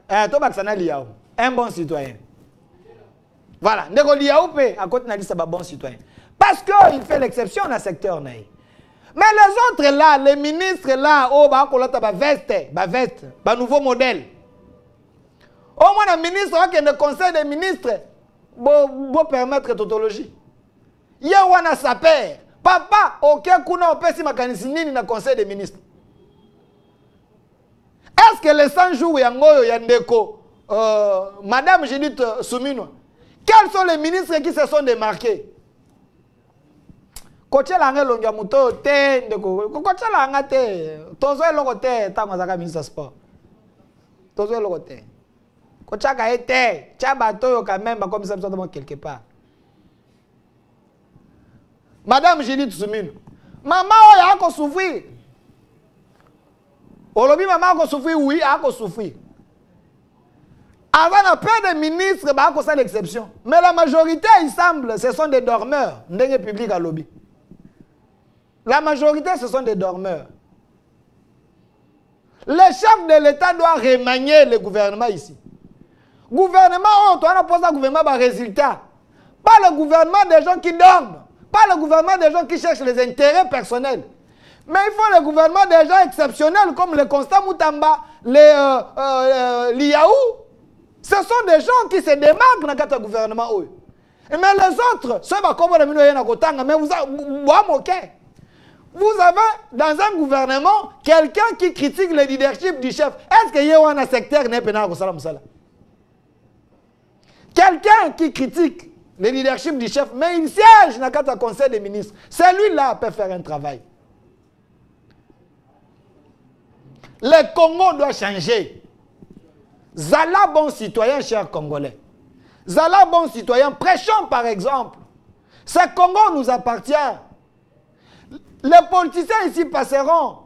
Tu Baksana Liaou. Un bon citoyen. Voilà. Ndeko Liaou, à côté, on a dit que c'est un bon citoyen. Parce qu'il fait l'exception dans le secteur. Mais les autres là, les ministres là, oh, bah, veste, nouveau modèle. Au moins, le ministre qui est le conseil des ministres, pour permettre tautologie. Il y a un sapeur. Papa, aucun coup n'a pas si ma canisini dans le conseil des ministres. Est-ce que les 100 jours, il y a Ndeko, Madame Judith Soumino, quels sont les ministres qui se sont démarqués? Koche langa longa muto te ndeko koche langa te tozo eloko te tango zaka ministre sport tozo eloko te kocha ka ete cha bato yo quand même comme ça quelque part. Madame Judith Soumino, maman oya ko souffrir olobi maman ko souffrir, oui a ko souffrir. Avant la paix des ministres ba ko ça l'exception, mais la majorité il semble ce sont des dormeurs ndenge public à lobby. La majorité, ce sont des dormeurs. Le chef de l'État doit remanier le gouvernement ici. Gouvernement, on doit poser un gouvernement par résultat. Pas le gouvernement des gens qui dorment. Pas le gouvernement des gens qui cherchent les intérêts personnels. Mais il faut le gouvernement des gens exceptionnels comme le Constant Moutamba, les Liaou. Ce sont des gens qui se démarquent dans le gouvernement. Mais les autres, ceux vous avez dans un gouvernement quelqu'un qui critique le leadership du chef. Est-ce qu'il y a un secteur n'est pas quelqu'un qui critique le leadership du chef, mais il siège dans le conseil des ministres. Celui-là peut faire un travail. Le Congo doit changer. Zala bon citoyen, chers Congolais. Zala bon citoyen, prêchons par exemple. Ce Congo nous appartient. Les politiciens ici passeront.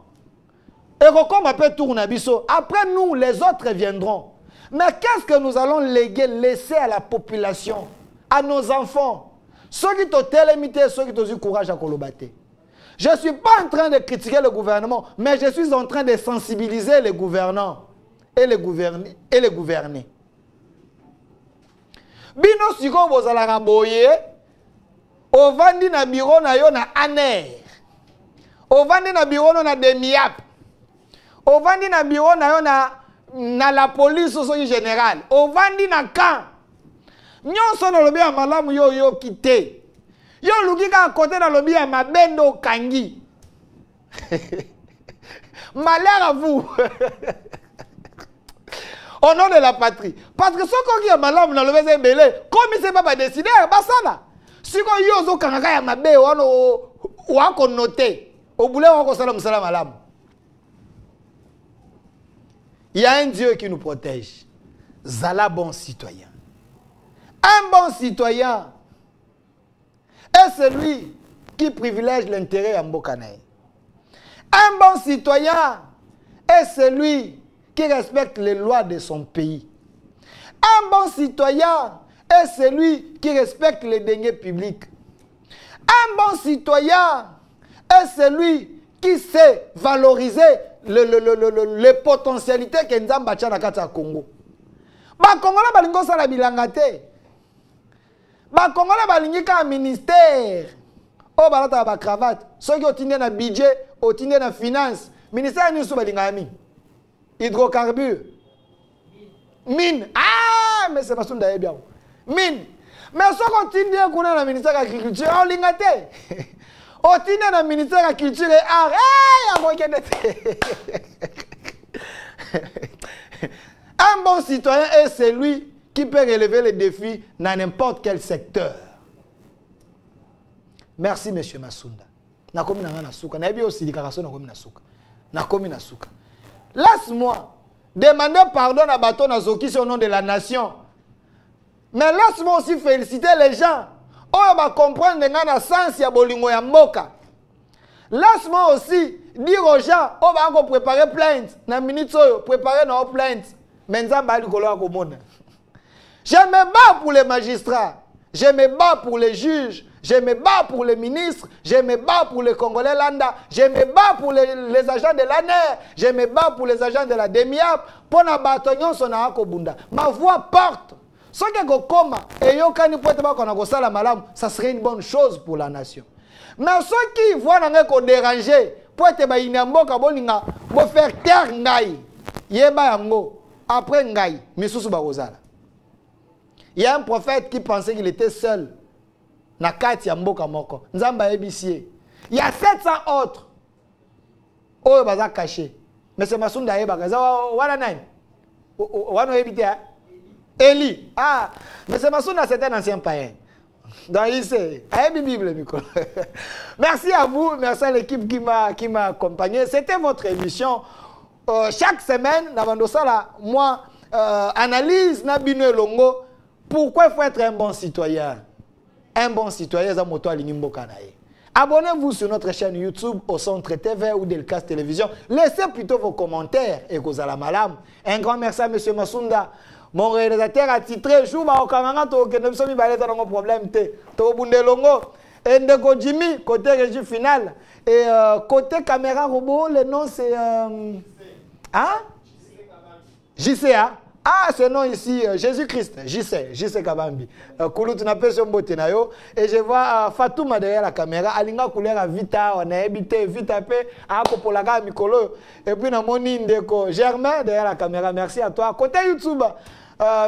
Et comme après tourner biso. Après nous, les autres viendront. Mais qu'est-ce que nous allons léguer, laisser à la population, à nos enfants? Ceux qui ont télémité, ceux qui ont eu courage à colobater. Je ne suis pas en train de critiquer le gouvernement, mais je suis en train de sensibiliser les gouvernants et les gouvernés. Bino siko bozala ramboye, ovandi na biro na yo na aner. Ovandi na biro na demiap. Ovandi na biro na yo na la police au général. Ovandi na camp. Nyonso na lobi ya malamu yo kite. Yo luki ka côté na lobi ya mabendo kangi. Malheur à vous. Au nom de la patrie. Parce que ce qu'on dit à malamu na lobi belé, comme c'est pas décider, basala. Si ko yo zo kanga ya mabe wa ko noter. Au boulot, on salam salam alam. Il y a un Dieu qui nous protège. Zala bon citoyen. Un bon citoyen est celui qui privilège l'intérêt à Mbokanaï. Un bon citoyen est celui qui respecte les lois de son pays. Un bon citoyen est celui qui respecte les deniers publics. Un bon citoyen est celui qui sait valoriser les potentialités que nous avons dans Congo. Les Congolais balingo sala bilanga te. Les Congolais balingi ka ministère. O balata ba cravate. Ceux qui ont na budget, ont na finance. Ministère ni sou balinga ami. Hydrocarbures. Mine. Ah, mais c'est pas ça d'ailleurs bien. Mine. Mais ceux qui ont kuna na ministère de l'agriculture, on linga te. Au tine na ministère de la culture et art. Un bon citoyen est celui qui peut relever les défis dans n'importe quel secteur. Merci, M. Masunda. Laisse-moi demander pardon à Bato Nazoki au nom de la nation. Mais laisse-moi aussi féliciter les gens. oyo ba comprendre nga na sens ya bolingo ya mboka. Laisse-moi aussi dire aux gens, on va encore préparer plainte. Na minute oyo, préparer nos plaintes. Mais nzamba ali kolo akomona. Je me bats pour les magistrats. Je me bats pour les juges. Je me bats pour les ministres. Je me bats pour les Congolais landa. Je me bats pour les agents de l'ANER. Je me bats pour les agents de la DEMIAP. Pour na batonyon sona akobunda. Ma voix porte. Ce que kokoma et yo kani pote ba kona ko sala malamu, ça serait une bonne chose pour la nation. Mais ceux qui voient nanga ko déranger, pote ba inamboka boninga bo faire taire ngai. Yeba yango après ngai, misusu ba kozala. Il y a un prophète qui pensait qu'il était seul. Na kati ya mboka moko. Nzamba ebisie. Il y a 700 autres. Oyo baza caché. Mais c'est Masunda yeba kaza wana nine. Wana ebite ha. Eli. Ah, mais c'est Masunda, c'est un ancien païen. Dans l'IC. Bible, merci à vous, merci à l'équipe qui m'a accompagné. C'était votre émission. Chaque semaine, moi, analyse Nabino et Longo. Pourquoi il faut être un bon citoyen? Un bon citoyen, c'est moto alinimbo kanae. Abonnez-vous sur notre chaîne YouTube au Centre TV ou Delcast Télévision. Laissez plutôt vos commentaires et Kozala Malam. Un grand merci à M. Masunda. Mon réalisateur a titré Jouba au Kamanga to que nous sommes balés dans nos problèmes to Bundelongo et Ndeko Jimmy côté régie finale et côté caméra robot le nom c'est JCA. Ah, ce nom ici, Jésus-Christ, JC Kabambi. Koulou, tu n'as pas son beauté. Et je vois Fatouma derrière la caméra. Alinga couleur Vita, on a habité Vita P, à Popolaga Mikolo. Et puis, on a Ndeko Germain derrière la caméra. Merci à toi. Côté YouTube,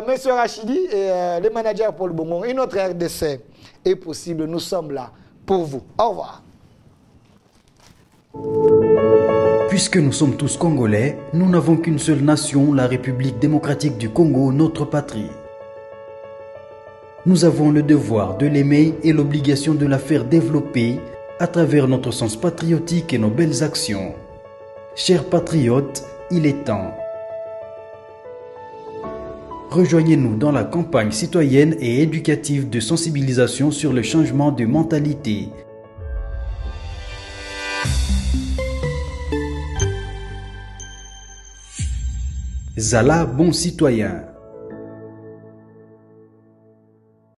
Monsieur Rachidi et le manager Paul Bongon, une autre RDC est possible. Nous sommes là pour vous. Au revoir. Puisque nous sommes tous Congolais, nous n'avons qu'une seule nation, la République démocratique du Congo, notre patrie. Nous avons le devoir de l'aimer et l'obligation de la faire développer à travers notre sens patriotique et nos belles actions. Chers patriotes, il est temps. Rejoignez-nous dans la campagne citoyenne et éducative de sensibilisation sur le changement de mentalité. Zala bon citoyen.